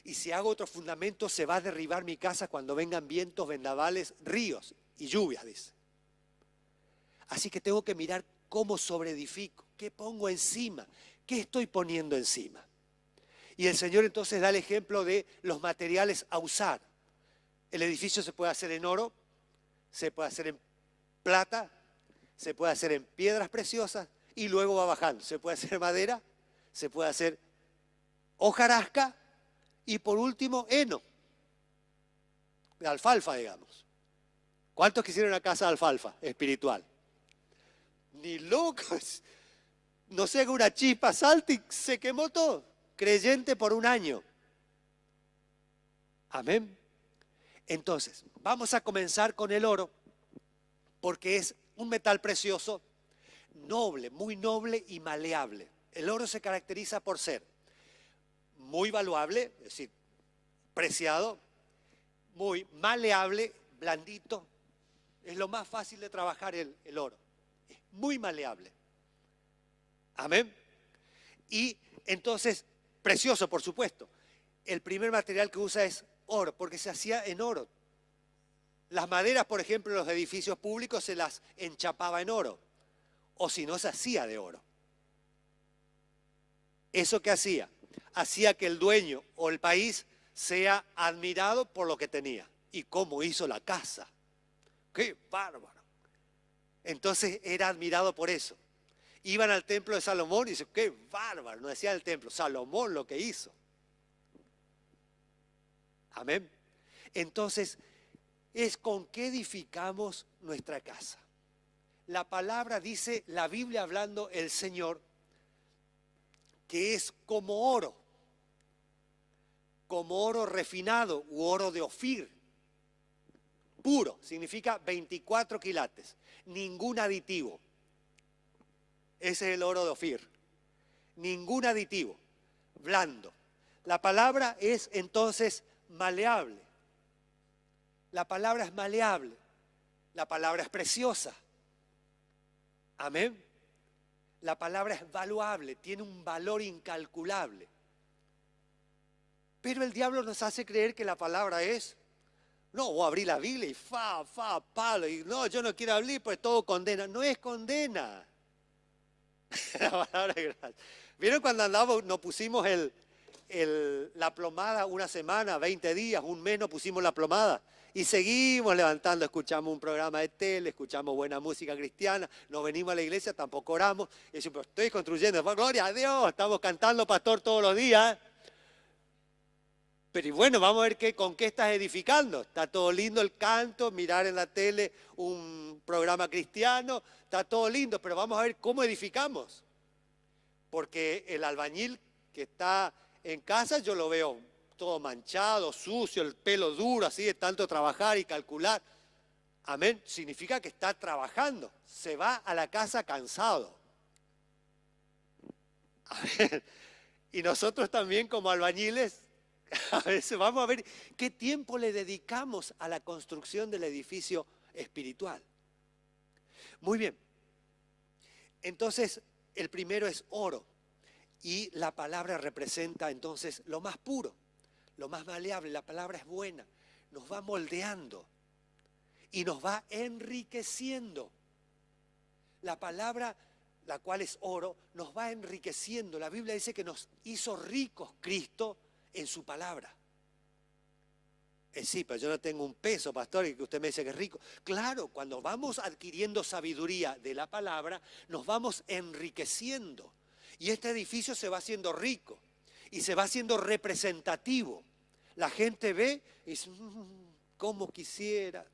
Y si hago otro fundamento, se va a derribar mi casa cuando vengan vientos, vendavales, ríos y lluvias, dice. Así que tengo que mirar cómo sobreedifico, qué pongo encima, qué estoy poniendo encima. Y el Señor entonces da el ejemplo de los materiales a usar. El edificio se puede hacer en oro, se puede hacer en plata, se puede hacer en piedras preciosas y luego va bajando. Se puede hacer madera, se puede hacer hojarasca y por último heno, de alfalfa, digamos. ¿Cuántos quisieron una casa de alfalfa espiritual? Ni locos. No sé, que una chispa salta y se quemó todo. Creyente por un año. Amén. Entonces, vamos a comenzar con el oro, porque es un metal precioso, noble, muy noble y maleable. El oro se caracteriza por ser muy valuable, es decir, preciado, muy maleable, blandito. Es lo más fácil de trabajar el oro. Es muy maleable. Amén. Y entonces, precioso, por supuesto. El primer material que usa es oro, porque se hacía en oro. Las maderas, por ejemplo, en los edificios públicos se las enchapaba en oro, o si no, se hacía de oro. ¿Eso qué hacía? Hacía que el dueño o el país sea admirado por lo que tenía. ¿Y cómo hizo la casa? ¡Qué bárbaro! Entonces era admirado por eso. Iban al templo de Salomón y dicen, ¡qué bárbaro! No decía el templo, Salomón lo que hizo. Amén. Entonces, es con qué edificamos nuestra casa. La palabra dice, la Biblia hablando el Señor, que es como oro refinado u oro de Ofir, puro, significa 24 quilates, ningún aditivo. Ese es el oro de Ofir, ningún aditivo, blando. La palabra es entonces maleable. La palabra es maleable, la palabra es preciosa. Amén. La palabra es valuable, tiene un valor incalculable. Pero el diablo nos hace creer que la palabra es, no, voy a abrir la Biblia y palo, y no, yo no quiero abrir, pues todo condena. No es condena. La palabra es gracia. ¿Vieron cuando andamos, nos pusimos la plomada una semana, 20 días, un mes nos pusimos la plomada? Y seguimos levantando, escuchamos un programa de tele, escuchamos buena música cristiana, no venimos a la iglesia, tampoco oramos. Y decimos, pero estoy construyendo, gloria a Dios, estamos cantando pastor todos los días. Pero y bueno, vamos a ver con qué estás edificando. Está todo lindo el canto, mirar en la tele un programa cristiano, está todo lindo, pero vamos a ver cómo edificamos. Porque el albañil que está en casa, yo lo veo todo manchado, sucio, el pelo duro, así de tanto trabajar y calcular. Amén, significa que está trabajando, se va a la casa cansado. Amén. Y nosotros también como albañiles, a veces vamos a ver qué tiempo le dedicamos a la construcción del edificio espiritual. Muy bien, entonces el primero es oro y la palabra representa entonces lo más puro, lo más maleable. La palabra es buena, nos va moldeando y nos va enriqueciendo. La palabra, la cual es oro, nos va enriqueciendo. La Biblia dice que nos hizo ricos Cristo en su palabra. Sí, pero yo no tengo un peso, pastor, y que usted me dice que es rico. Claro, cuando vamos adquiriendo sabiduría de la palabra, nos vamos enriqueciendo. Y este edificio se va haciendo rico y se va haciendo representativo. La gente ve y dice, ¿cómo quisiera?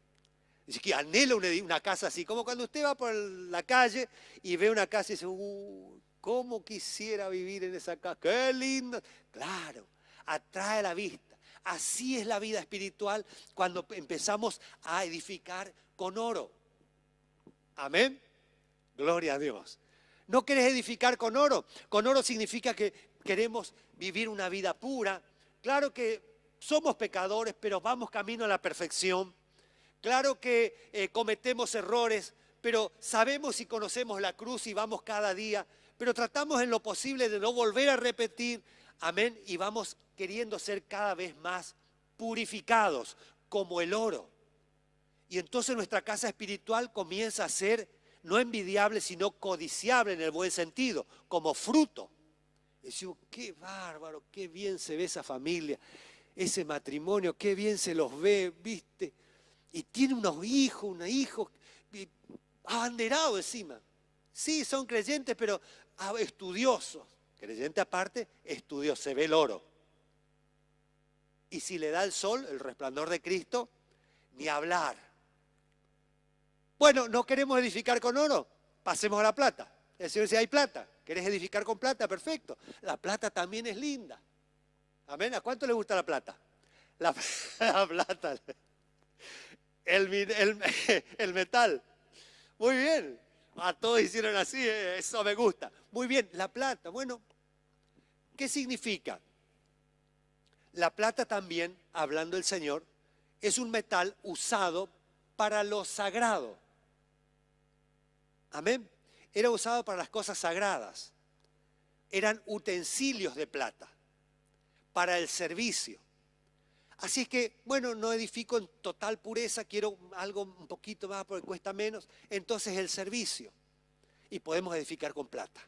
Dice que anhela una casa así, como cuando usted va por la calle y ve una casa y dice, ¿cómo quisiera vivir en esa casa? ¡Qué lindo! Claro, atrae a la vista. Así es la vida espiritual cuando empezamos a edificar con oro. Amén. Gloria a Dios. ¿No querés edificar con oro? Con oro significa que queremos vivir una vida pura. Claro que somos pecadores, pero vamos camino a la perfección. Claro que cometemos errores, pero sabemos y conocemos la cruz y vamos cada día. Pero tratamos en lo posible de no volver a repetir. Amén. Y vamos queriendo ser cada vez más purificados como el oro. Y entonces nuestra casa espiritual comienza a ser no envidiable, sino codiciable en el buen sentido, como fruto. Y decimos, qué bárbaro, qué bien se ve esa familia, ese matrimonio, qué bien se los ve, ¿viste? Y tiene unos hijos, abanderados encima. Sí, son creyentes, pero estudiosos. Creyente aparte, estudioso, se ve el oro. Y si le da el sol, el resplandor de Cristo, ni hablar. Bueno, ¿no queremos edificar con oro? pasemos a la plata. El Señor dice, hay plata. ¿Querés edificar con plata? Perfecto. La plata también es linda. Amén. ¿A cuánto le gusta la plata? La plata. El metal. Muy bien. A todos hicieron así, eso me gusta. Muy bien, la plata. Bueno, ¿qué significa? La plata también, hablando el Señor, es un metal usado para lo sagrado. Amén. Era usado para las cosas sagradas. Eran utensilios de plata para el servicio. Así es que, bueno, no edifico en total pureza, quiero algo un poquito más porque cuesta menos. Entonces el servicio. Y podemos edificar con plata.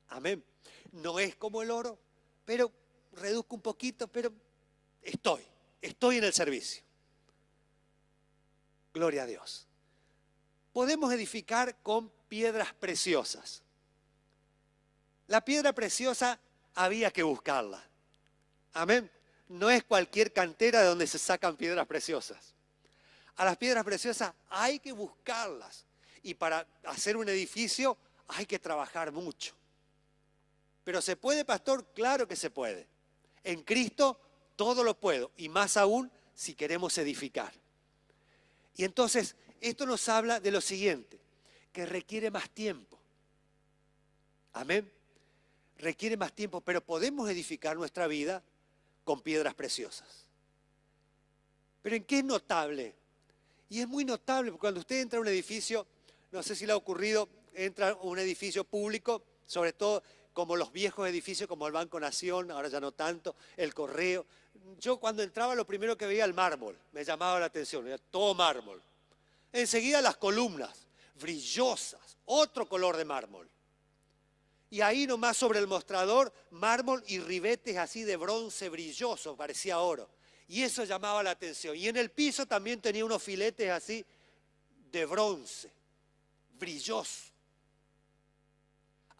Amén. No es como el oro, pero reduzco un poquito, pero estoy en el servicio. Gloria a Dios. Podemos edificar con piedras preciosas. La piedra preciosa había que buscarla. Amén. No es cualquier cantera de donde se sacan piedras preciosas. A las piedras preciosas hay que buscarlas. Y para hacer un edificio hay que trabajar mucho. ¿Pero se puede, pastor? Claro que se puede. En Cristo todo lo puedo. Y más aún si queremos edificar. Y entonces esto nos habla de lo siguiente. Que requiere más tiempo. Amén. Requiere más tiempo. Pero podemos edificar nuestra vida con piedras preciosas. Pero ¿en qué es notable? Y es muy notable porque cuando usted entra a un edificio, no sé si le ha ocurrido, entra a un edificio público, sobre todo como los viejos edificios como el Banco Nación, ahora ya no tanto, el Correo. Yo cuando entraba lo primero que veía el mármol, me llamaba la atención, era todo mármol. Enseguida las columnas, brillosas, otro color de mármol. Y ahí nomás sobre el mostrador, mármol y ribetes así de bronce brilloso, parecía oro. Y eso llamaba la atención. Y en el piso también tenía unos filetes así de bronce, brilloso.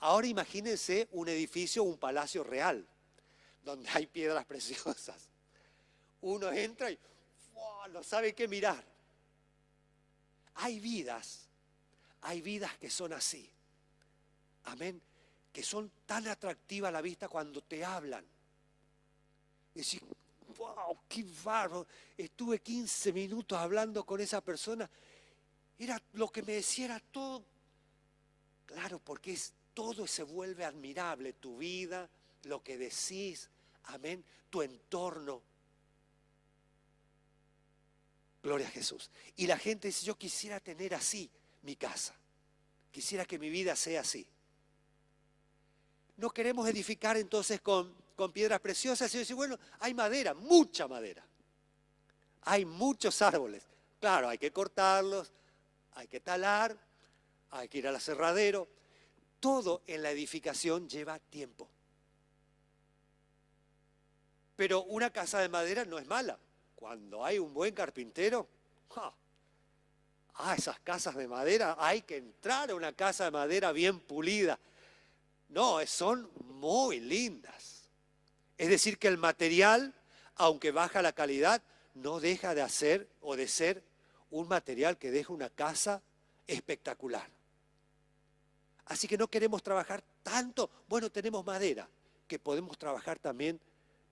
Ahora imagínense un edificio, un palacio real, donde hay piedras preciosas. Uno entra y ¡wow!, no sabe qué mirar. Hay vidas que son así. Amén. Que son tan atractivas a la vista cuando te hablan. Y decís, wow, qué bárbaro. Estuve 15 minutos hablando con esa persona. Era lo que me decía, era todo. Claro, porque todo se vuelve admirable. Tu vida, lo que decís, amén, tu entorno. Gloria a Jesús. Y la gente dice, yo quisiera tener así mi casa. Quisiera que mi vida sea así. No queremos edificar entonces con piedras preciosas. Y decir, bueno, hay madera, mucha madera. Hay muchos árboles. Claro, hay que cortarlos, hay que talar, hay que ir al aserradero. Todo en la edificación lleva tiempo. Pero una casa de madera no es mala. Cuando hay un buen carpintero, esas casas de madera, hay que entrar a una casa de madera bien pulida. No, son muy lindas. Es decir, que el material, aunque baja la calidad, no deja de hacer o de ser un material que deja una casa espectacular. Así que no queremos trabajar tanto. Bueno, tenemos madera, que podemos trabajar también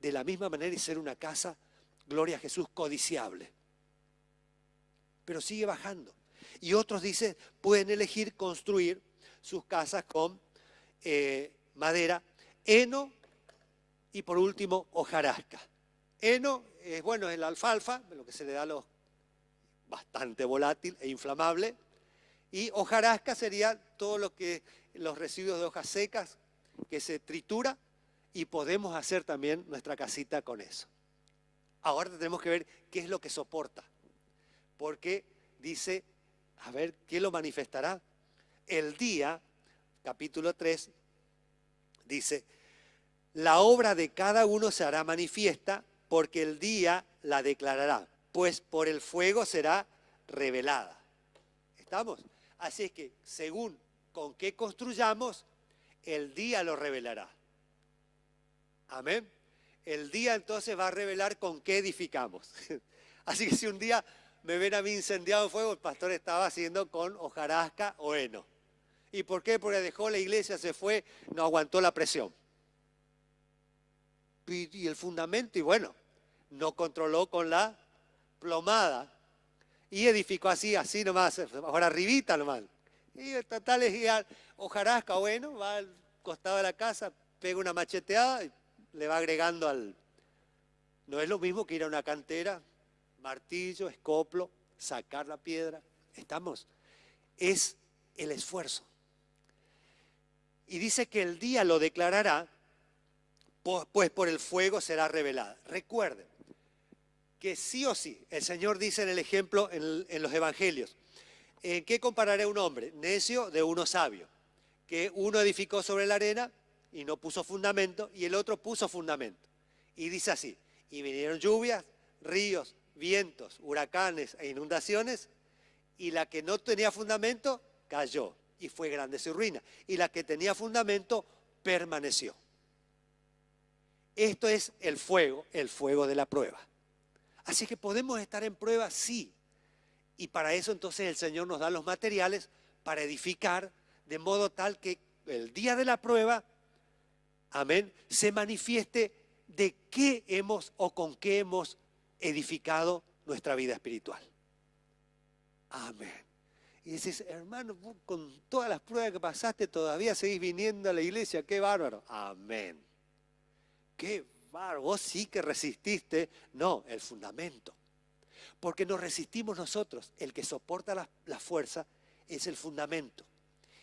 de la misma manera y ser una casa, gloria a Jesús, codiciable. Pero sigue bajando. Y otros dicen, pueden elegir construir sus casas con madera, heno y por último hojarasca. Heno es bueno, es la alfalfa, lo que se le da a los bastante volátil e inflamable, y hojarasca sería todo lo que los residuos de hojas secas que se tritura y podemos hacer también nuestra casita con eso. Ahora tenemos que ver qué es lo que soporta, porque dice, a ver, ¿qué lo manifestará? El día, capítulo 3, dice, la obra de cada uno se hará manifiesta porque el día la declarará, pues por el fuego será revelada. ¿Estamos? Así es que según con qué construyamos, el día lo revelará. Amén. El día entonces va a revelar con qué edificamos. Así que si un día me ven a mí incendiado en fuego, el pastor estaba haciendo con hojarasca o heno. ¿Y por qué? Porque dejó la iglesia, se fue, no aguantó la presión. Y el fundamento, y bueno, no controló con la plomada. Y edificó así nomás, ahora arribita nomás. Y total es hojarasca, bueno, va al costado de la casa, pega una macheteada y le va agregando al... No es lo mismo que ir a una cantera, martillo, escoplo, sacar la piedra. Estamos, es el esfuerzo. Y dice que el día lo declarará, pues por el fuego será revelada. Recuerden que sí o sí, el Señor dice en el ejemplo en los evangelios, ¿en qué compararé un hombre necio de uno sabio? Que uno edificó sobre la arena y no puso fundamento, y el otro puso fundamento. Y dice así, y vinieron lluvias, ríos, vientos, huracanes e inundaciones, y la que no tenía fundamento cayó, y fue grande su ruina. Y la que tenía fundamento permaneció. Esto es el fuego de la prueba. Así que podemos estar en prueba, sí. Y para eso entonces el Señor nos da los materiales para edificar, de modo tal que el día de la prueba, amén, se manifieste de qué hemos o con qué hemos edificado nuestra vida espiritual. Amén. Y dices, hermano, vos con todas las pruebas que pasaste todavía seguís viniendo a la iglesia, qué bárbaro. Amén. Qué bárbaro, vos sí que resististe. No, el fundamento. Porque nos resistimos nosotros. El que soporta la fuerza es el fundamento.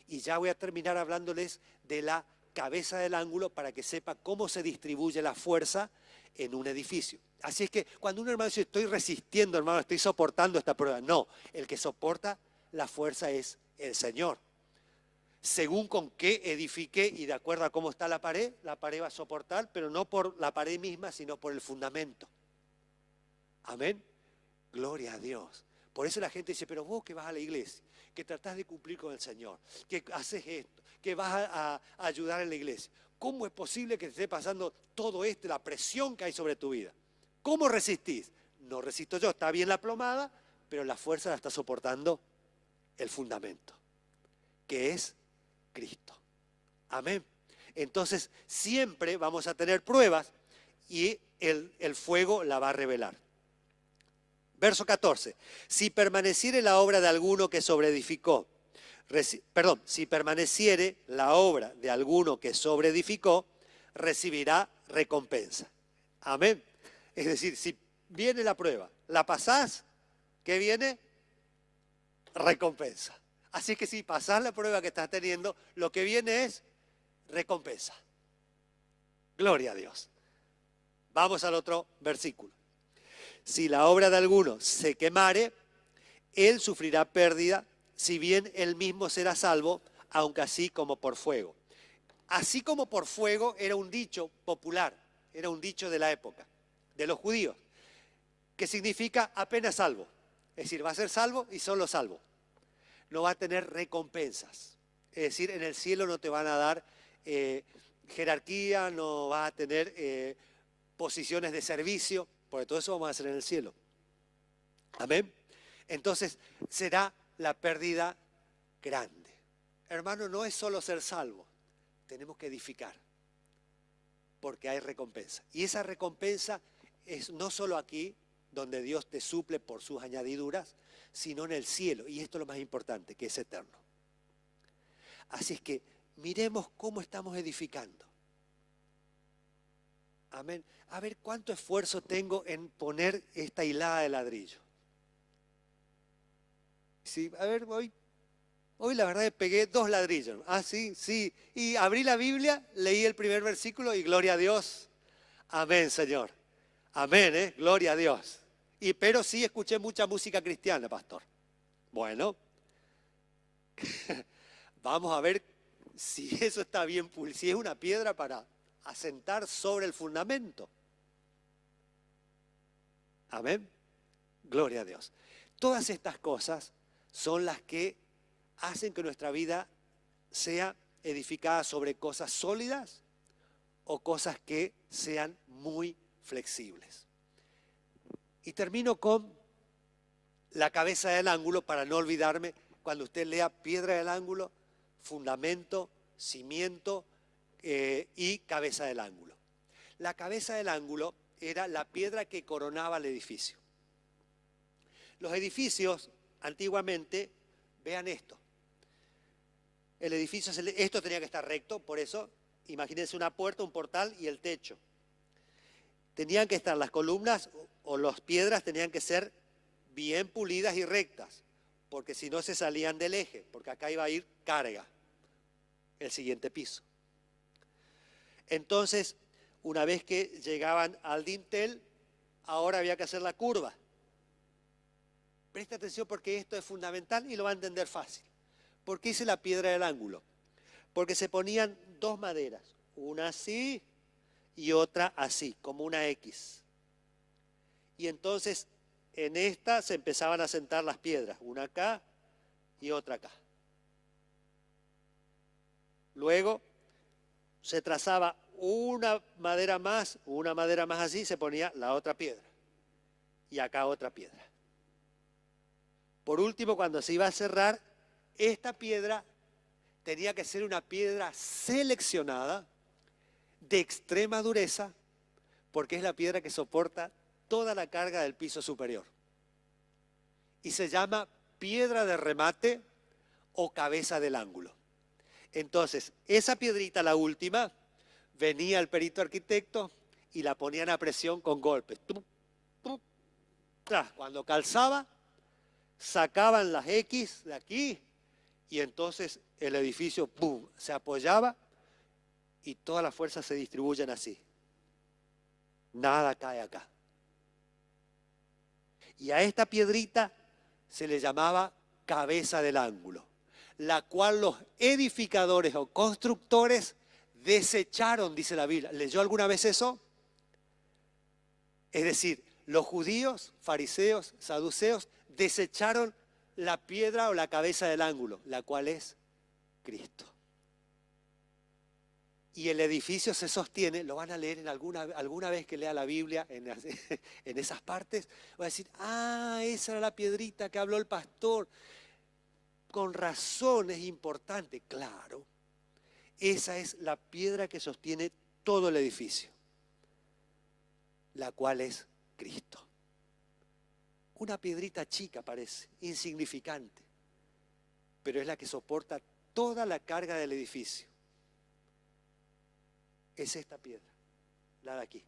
Y ya voy a terminar hablándoles de la cabeza del ángulo para que sepa cómo se distribuye la fuerza en un edificio. Así es que cuando un hermano dice, estoy resistiendo, hermano, estoy soportando esta prueba. No, el que soporta la fuerza es el Señor. Según con qué edifique y de acuerdo a cómo está la pared va a soportar, pero no por la pared misma, sino por el fundamento. Amén. Gloria a Dios. Por eso la gente dice, pero vos que vas a la iglesia, que tratás de cumplir con el Señor, que haces esto, que vas a ayudar en la iglesia. ¿Cómo es posible que te esté pasando todo esto, la presión que hay sobre tu vida? ¿Cómo resistís? No resisto yo, está bien la plomada, pero la fuerza la está soportando el fundamento, que es Cristo. Amén. Entonces siempre vamos a tener pruebas y el fuego la va a revelar. Verso 14. Si permaneciere la obra de alguno que sobreedificó, si permaneciere la obra de alguno que sobreedificó, recibirá recompensa. Amén. Es decir, si viene la prueba, la pasás, ¿qué viene? Recompensa. Así que si pasás la prueba que estás teniendo, lo que viene es recompensa. Gloria a Dios. Vamos al otro versículo. Si la obra de alguno se quemare, él sufrirá pérdida, si bien él mismo será salvo, aunque así como por fuego. Así como por fuego era un dicho popular, era un dicho de la época, de los judíos, que significa apenas salvo. Es decir, va a ser salvo y solo salvo. No va a tener recompensas. Es decir, en el cielo no te van a dar jerarquía, no vas a tener posiciones de servicio, porque todo eso vamos a hacer en el cielo. Amén. Entonces será la pérdida grande. Hermano, no es solo ser salvo, tenemos que edificar, porque hay recompensa. Y esa recompensa es no solo aquí, donde Dios te suple por sus añadiduras, sino en el cielo. Y esto es lo más importante, que es eterno. Así es que miremos cómo estamos edificando. Amén. A ver cuánto esfuerzo tengo en poner esta hilada de ladrillo. Sí, a ver, hoy la verdad pegué 2 ladrillos. Ah, sí. Y abrí la Biblia, leí el primer versículo y gloria a Dios. Amén, Señor. Amén, gloria a Dios. Pero sí escuché mucha música cristiana, pastor. Bueno, vamos a ver si eso está bien, si es una piedra para asentar sobre el fundamento. Amén. Gloria a Dios. Todas estas cosas son las que hacen que nuestra vida sea edificada sobre cosas sólidas o cosas que sean muy flexibles. Y termino con la cabeza del ángulo para no olvidarme. Cuando usted lea piedra del ángulo, fundamento, cimiento y cabeza del ángulo. La cabeza del ángulo era la piedra que coronaba el edificio. Los edificios, antiguamente, vean esto. El edificio, esto tenía que estar recto, por eso, imagínense una puerta, un portal y el techo. Tenían que estar las columnas o las piedras tenían que ser bien pulidas y rectas, porque si no se salían del eje, porque acá iba a ir carga, el siguiente piso. Entonces, una vez que llegaban al dintel, ahora había que hacer la curva. Presta atención porque esto es fundamental y lo va a entender fácil. ¿Por qué hice la piedra del ángulo? Porque se ponían dos maderas, una así y otra así, como una X. Y entonces en esta se empezaban a sentar las piedras, una acá y otra acá. Luego se trazaba una madera más así, se ponía la otra piedra. Y acá otra piedra. Por último, cuando se iba a cerrar, esta piedra tenía que ser una piedra seleccionada, de extrema dureza, porque es la piedra que soporta toda la carga del piso superior. Y se llama piedra de remate o cabeza del ángulo. Entonces, esa piedrita, la última, venía el perito arquitecto y la ponían a presión con golpes. Cuando calzaba, sacaban las X de aquí y entonces el edificio ¡pum!, se apoyaba y todas las fuerzas se distribuyen así. Nada cae acá. Y a esta piedrita se le llamaba cabeza del ángulo, la cual los edificadores o constructores desecharon, dice la Biblia. ¿Leyó alguna vez eso? Es decir, los judíos, fariseos, saduceos, desecharon la piedra o la cabeza del ángulo, la cual es Cristo. Y el edificio se sostiene, lo van a leer en alguna vez que lea la Biblia, en esas partes, va a decir, esa era la piedrita que habló el pastor. Con razón es importante, claro. Esa es la piedra que sostiene todo el edificio, la cual es Cristo. Una piedrita chica parece, insignificante, pero es la que soporta toda la carga del edificio. Es esta piedra, la de aquí.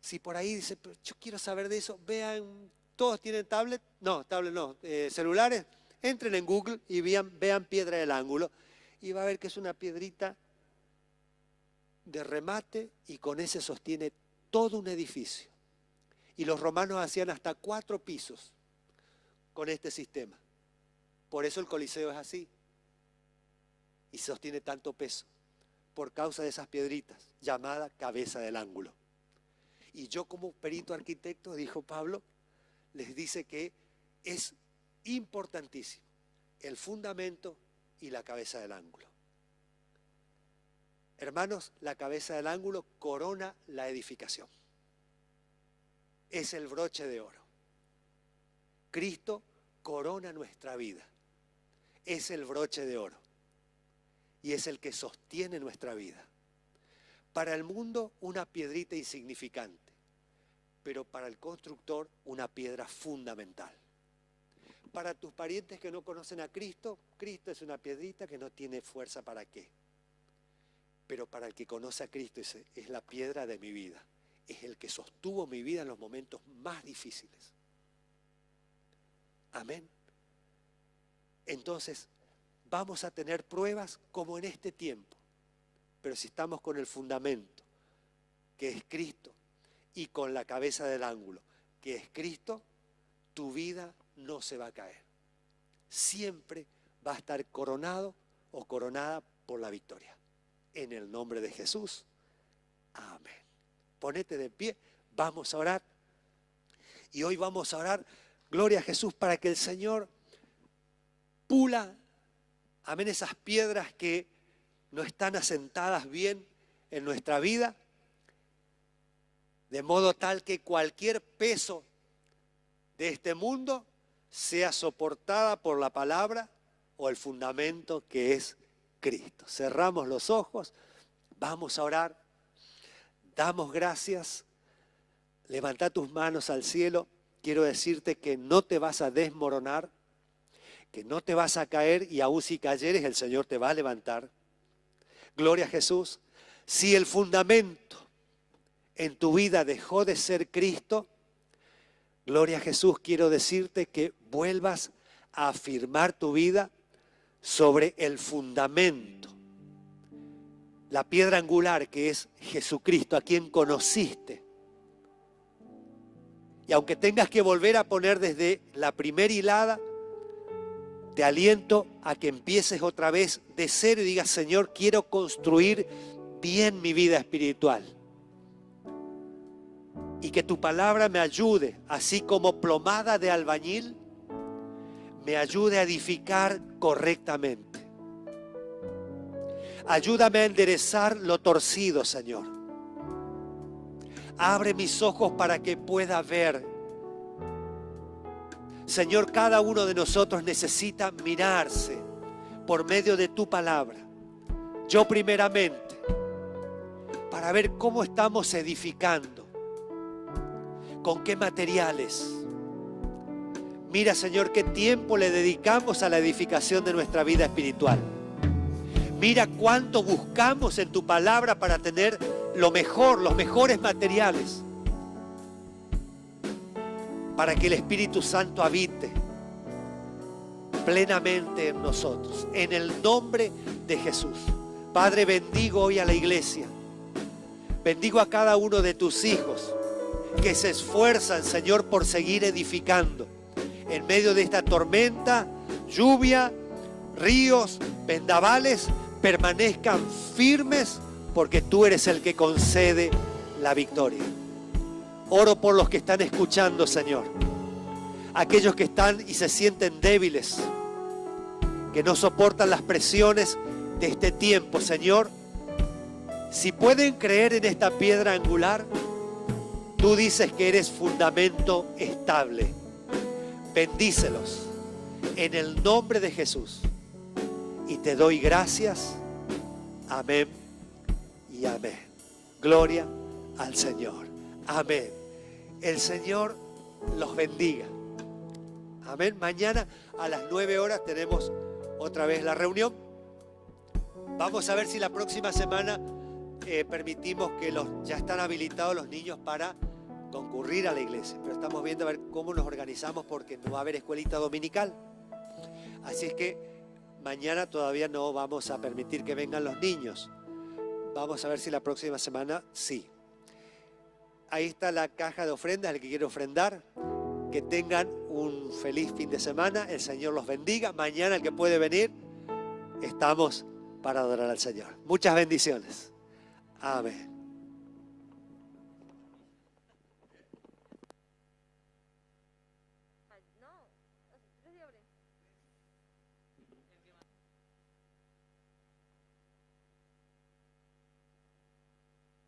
Si por ahí dice, pero yo quiero saber de eso, vean, ¿todos tienen tablet? No, celulares. Entren en Google y vean piedra del ángulo y va a ver que es una piedrita de remate y con ese sostiene todo un edificio. Y los romanos hacían hasta 4 pisos con este sistema. Por eso el Coliseo es así y sostiene tanto peso, por causa de esas piedritas, llamada cabeza del ángulo. Y yo como perito arquitecto, dijo Pablo, les dice que es importantísimo el fundamento y la cabeza del ángulo. Hermanos, la cabeza del ángulo corona la edificación. Es el broche de oro. Cristo corona nuestra vida. Es el broche de oro. Y es el que sostiene nuestra vida. Para el mundo, una piedrita insignificante, pero para el constructor, una piedra fundamental. Para tus parientes que no conocen a Cristo, Cristo es una piedrita que no tiene fuerza para qué. Pero para el que conoce a Cristo es la piedra de mi vida. Es el que sostuvo mi vida en los momentos más difíciles. Amén. Entonces, vamos a tener pruebas como en este tiempo. Pero si estamos con el fundamento, que es Cristo, y con la cabeza del ángulo, que es Cristo, tu vida no se va a caer. Siempre va a estar coronado o coronada por la victoria. En el nombre de Jesús. Amén. Ponete de pie, vamos a orar. Y hoy vamos a orar, gloria a Jesús, para que el Señor pula, amén, esas piedras que no están asentadas bien en nuestra vida, de modo tal que cualquier peso de este mundo sea soportada por la palabra o el fundamento que es Cristo. Cerramos los ojos, vamos a orar, damos gracias, levanta tus manos al cielo. Quiero decirte que no te vas a desmoronar, que no te vas a caer y aún si cayeres el Señor te va a levantar. Gloria a Jesús. Si el fundamento en tu vida dejó de ser Cristo, gloria a Jesús, quiero decirte que vuelvas a afirmar tu vida sobre el fundamento, la piedra angular que es Jesucristo, a quien conociste. Y aunque tengas que volver a poner desde la primera hilada, te aliento a que empieces otra vez de cero y digas, Señor, quiero construir bien mi vida espiritual. Y que tu palabra me ayude, así como plomada de albañil, me ayude a edificar correctamente. Ayúdame a enderezar lo torcido, Señor. Abre mis ojos para que pueda ver. Señor, cada uno de nosotros necesita mirarse por medio de tu palabra. Yo primeramente, para ver cómo estamos edificando, con qué materiales. Mira, Señor, qué tiempo le dedicamos a la edificación de nuestra vida espiritual. Mira cuánto buscamos en tu palabra para tener lo mejor, los mejores materiales, para que el Espíritu Santo habite plenamente en nosotros. En el nombre de Jesús. Padre, bendigo hoy a la iglesia. Bendigo a cada uno de tus hijos que se esfuerzan, Señor, por seguir edificando en medio de esta tormenta, lluvia, ríos, vendavales. Permanezcan firmes porque tú eres el que concede la victoria. Oro por los que están escuchando, Señor. Aquellos que están y se sienten débiles, que no soportan las presiones de este tiempo, Señor. Si pueden creer en esta piedra angular, tú dices que eres fundamento estable. Bendícelos en el nombre de Jesús. Y te doy gracias. Amén y amén. Gloria al Señor. Amén. El Señor los bendiga. Amén. Mañana a las 9 horas tenemos otra vez la reunión. Vamos a ver si la próxima semana permitimos que ya están habilitados los niños para concurrir a la iglesia. Pero estamos viendo a ver cómo nos organizamos porque no va a haber escuelita dominical. Así es que mañana todavía no vamos a permitir que vengan los niños. Vamos a ver si la próxima semana sí. Ahí está la caja de ofrendas, el que quiere ofrendar. Que tengan un feliz fin de semana. El Señor los bendiga. Mañana el que puede venir, estamos para adorar al Señor. Muchas bendiciones. Amén.